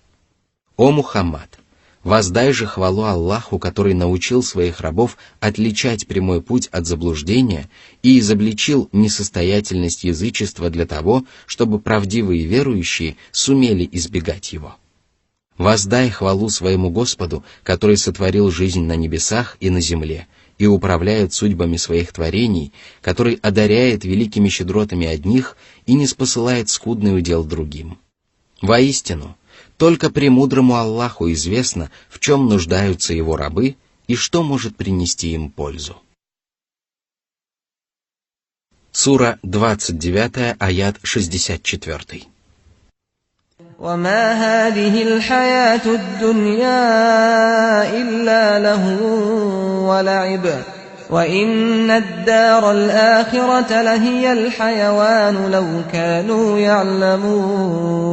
О Мухаммад! Воздай же хвалу Аллаху, который научил своих рабов отличать прямой путь от заблуждения и изобличил несостоятельность язычества для того, чтобы правдивые верующие сумели избегать его. Воздай хвалу своему Господу, который сотворил жизнь на небесах и на земле и управляет судьбами своих творений, который одаряет великими щедротами одних и ниспосылает скудный удел другим. Воистину, только премудрому Аллаху известно, в чем нуждаются его рабы и что может принести им пользу. Сура 29, аят 64. وما هذه الحياة الدنيا إلا لهو ولعب وإن الدار الآخرة لهي الحيوان لو كانوا يعلمون.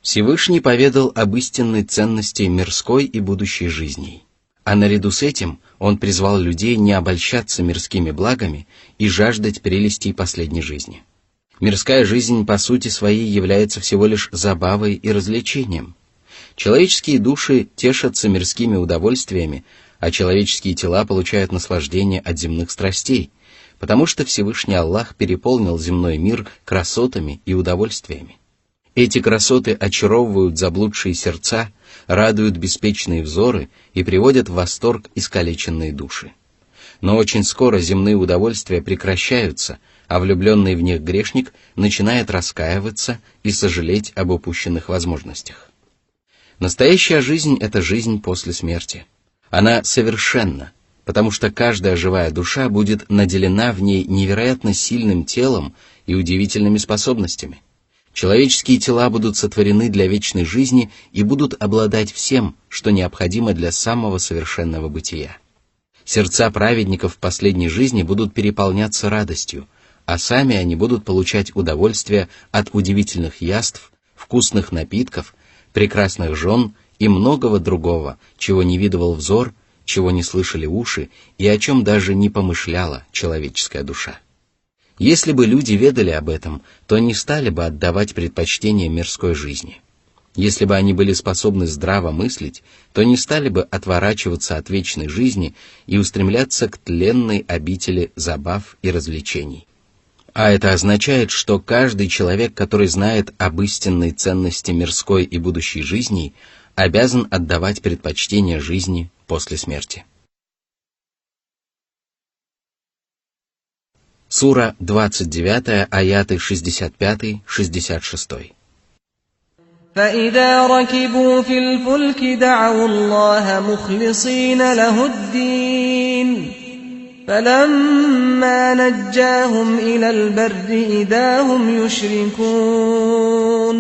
Всевышний поведал об истинной ценности мирской и будущей жизней. А наряду с этим он призвал людей не обольщаться мирскими благами и жаждать прелестей последней жизни. Мирская жизнь по сути своей является всего лишь забавой и развлечением. Человеческие души тешатся мирскими удовольствиями, а человеческие тела получают наслаждение от земных страстей, потому что Всевышний Аллах переполнил земной мир красотами и удовольствиями. Эти красоты очаровывают заблудшие сердца, радуют беспечные взоры и приводят в восторг искалеченные души. Но очень скоро земные удовольствия прекращаются, а влюбленный в них грешник начинает раскаиваться и сожалеть об упущенных возможностях. Настоящая жизнь – это жизнь после смерти. Она совершенна, потому что каждая живая душа будет наделена в ней невероятно сильным телом и удивительными способностями. Человеческие тела будут сотворены для вечной жизни и будут обладать всем, что необходимо для самого совершенного бытия. Сердца праведников в последней жизни будут переполняться радостью, а сами они будут получать удовольствие от удивительных яств, вкусных напитков, прекрасных жен и многого другого, чего не видывал взор, чего не слышали уши и о чем даже не помышляла человеческая душа. Если бы люди ведали об этом, то не стали бы отдавать предпочтение мирской жизни. Если бы они были способны здраво мыслить, то не стали бы отворачиваться от вечной жизни и устремляться к тленной обители забав и развлечений. А это означает, что каждый человек, который знает об истинной ценности мирской и будущей жизни, обязан отдавать предпочтение жизни после смерти. Сура 29, аяты 65-66. فإذا ركبوا في الفلك دعوا الله مخلصين له الدين فلما نجاهم إلى البر إذا هم يشركون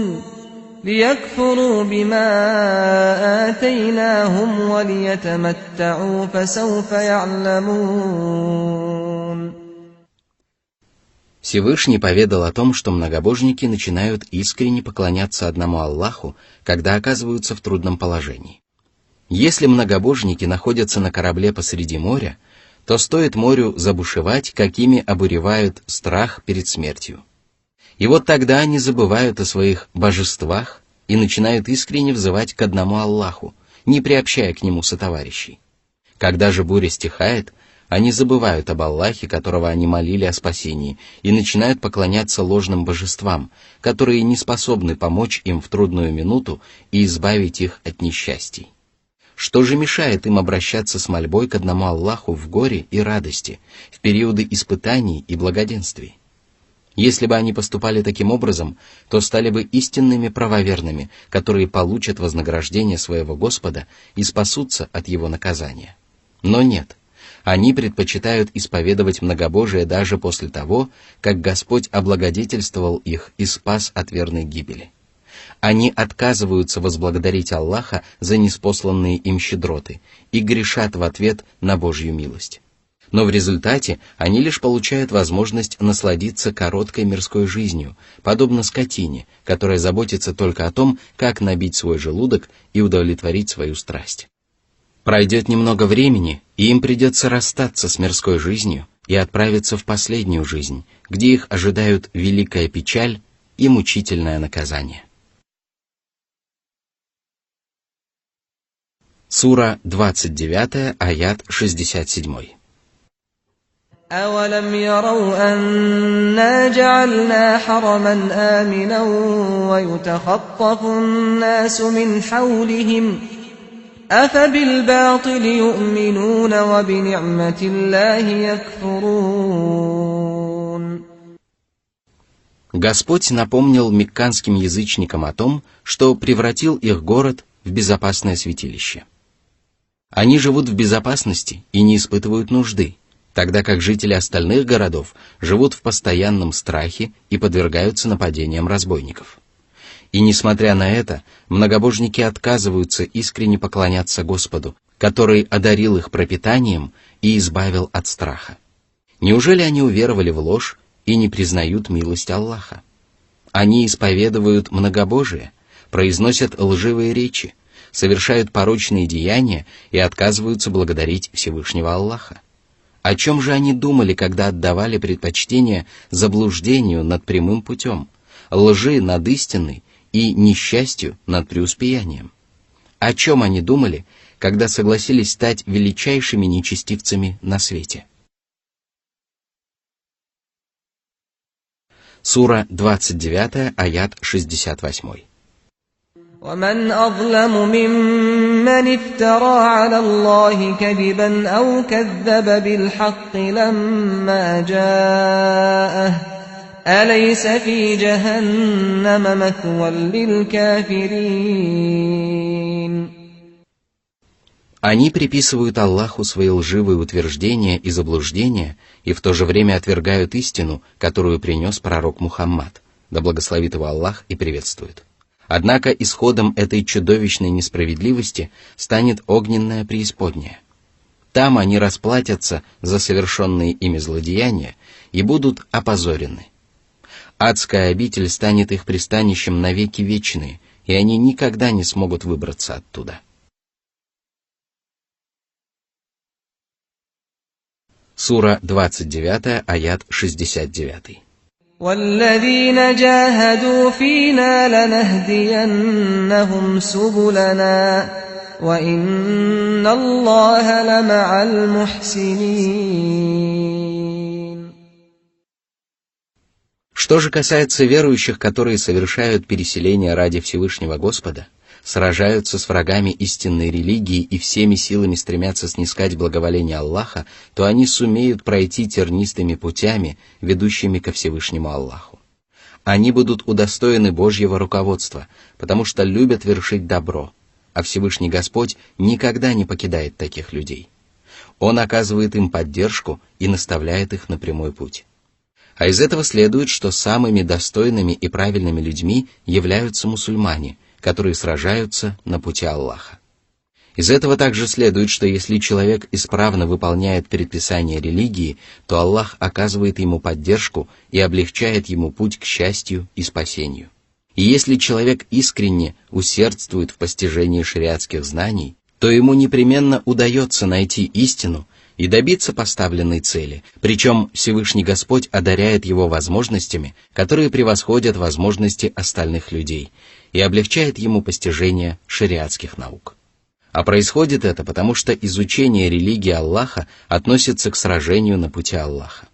ليكفروا بما آتيناهم وليتمتعوا فسوف يعلمون. Всевышний поведал о том, что многобожники начинают искренне поклоняться одному Аллаху, когда оказываются в трудном положении. Если многобожники находятся на корабле посреди моря, то стоит морю забушевать, какими обуревают страх перед смертью. И вот тогда они забывают о своих божествах и начинают искренне взывать к одному Аллаху, не приобщая к нему сотоварищей. Когда же буря стихает, они забывают об Аллахе, которого они молили о спасении, и начинают поклоняться ложным божествам, которые не способны помочь им в трудную минуту и избавить их от несчастий. Что же мешает им обращаться с мольбой к одному Аллаху в горе и радости, в периоды испытаний и благоденствий? Если бы они поступали таким образом, то стали бы истинными правоверными, которые получат вознаграждение своего Господа и спасутся от его наказания. Но нет. Они предпочитают исповедовать многобожие даже после того, как Господь облагодетельствовал их и спас от верной гибели. Они отказываются возблагодарить Аллаха за ниспосланные им щедроты и грешат в ответ на Божью милость. Но в результате они лишь получают возможность насладиться короткой мирской жизнью, подобно скотине, которая заботится только о том, как набить свой желудок и удовлетворить свою страсть. Пройдет немного времени, и им придется расстаться с мирской жизнью и отправиться в последнюю жизнь, где их ожидают великая печаль и мучительное наказание. Сура 29, аят 67. أَوَلَمْ يَرَوْا أَنَّا جَعَلْنَا حَرَمًا آمِنًا وَيُتَخَطَّفُ النَّاسُ مِنْ حَوْلِهِمْ أَفَبِالْبَاطِلِ يُؤْمِنُونَ وَبِنِعْمَةِ اللَّهِ يَكْفُرُونَ. Господь напомнил мекканским язычникам о том, что превратил их город в безопасное святилище. Они живут в безопасности и не испытывают нужды, тогда как жители остальных городов живут в постоянном страхе и подвергаются нападениям разбойников. И несмотря на это, многобожники отказываются искренне поклоняться Господу, который одарил их пропитанием и избавил от страха. Неужели они уверовали в ложь и не признают милость Аллаха? Они исповедуют многобожие, произносят лживые речи, совершают порочные деяния и отказываются благодарить Всевышнего Аллаха. О чем же они думали, когда отдавали предпочтение заблуждению над прямым путем, лжи над истиной и несчастью над преуспеянием? О чем они думали, когда согласились стать величайшими нечестивцами на свете? Сура 29, аят 68. ومن أظلم ممن افترى على الله كذبا أو كذب بالحق لما جاءه أليس في جهنم مثوى للكافرين. Они приписывают Аллаху свои лживые утверждения и заблуждения и в то же время отвергают истину, которую принес пророк Мухаммад, да благословит его Аллах и приветствует. Однако исходом этой чудовищной несправедливости станет огненная преисподняя. Там они расплатятся за совершенные ими злодеяния и будут опозорены. Адская обитель станет их пристанищем навеки вечные, и они никогда не смогут выбраться оттуда. Сура 29, аят 69. والذين جاهدوا فينا لنهدينهم سبلنا وإن الله لمع المحسنين. Что же касается верующих, которые совершают переселение ради Всевышнего Господа, сражаются с врагами истинной религии и всеми силами стремятся снискать благоволение Аллаха, то они сумеют пройти тернистыми путями, ведущими ко Всевышнему Аллаху. Они будут удостоены Божьего руководства, потому что любят вершить добро, а Всевышний Господь никогда не покидает таких людей. Он оказывает им поддержку и наставляет их на прямой путь. А из этого следует, что самыми достойными и правильными людьми являются мусульмане, которые сражаются на пути Аллаха. Из этого также следует, что если человек исправно выполняет предписания религии, то Аллах оказывает ему поддержку и облегчает ему путь к счастью и спасению. И если человек искренне усердствует в постижении шариатских знаний, то ему непременно удается найти истину и добиться поставленной цели, причем Всевышний Господь одаряет его возможностями, которые превосходят возможности остальных людей, и облегчает ему постижение шариатских наук. А происходит это потому, что изучение религии Аллаха относится к сражению на пути Аллаха.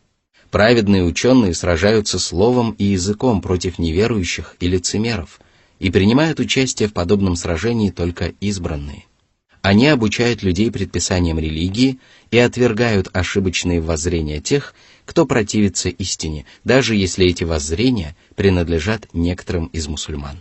Праведные ученые сражаются словом и языком против неверующих и лицемеров, и принимают участие в подобном сражении только избранные. Они обучают людей предписаниям религии и отвергают ошибочные воззрения тех, кто противится истине, даже если эти воззрения принадлежат некоторым из мусульман.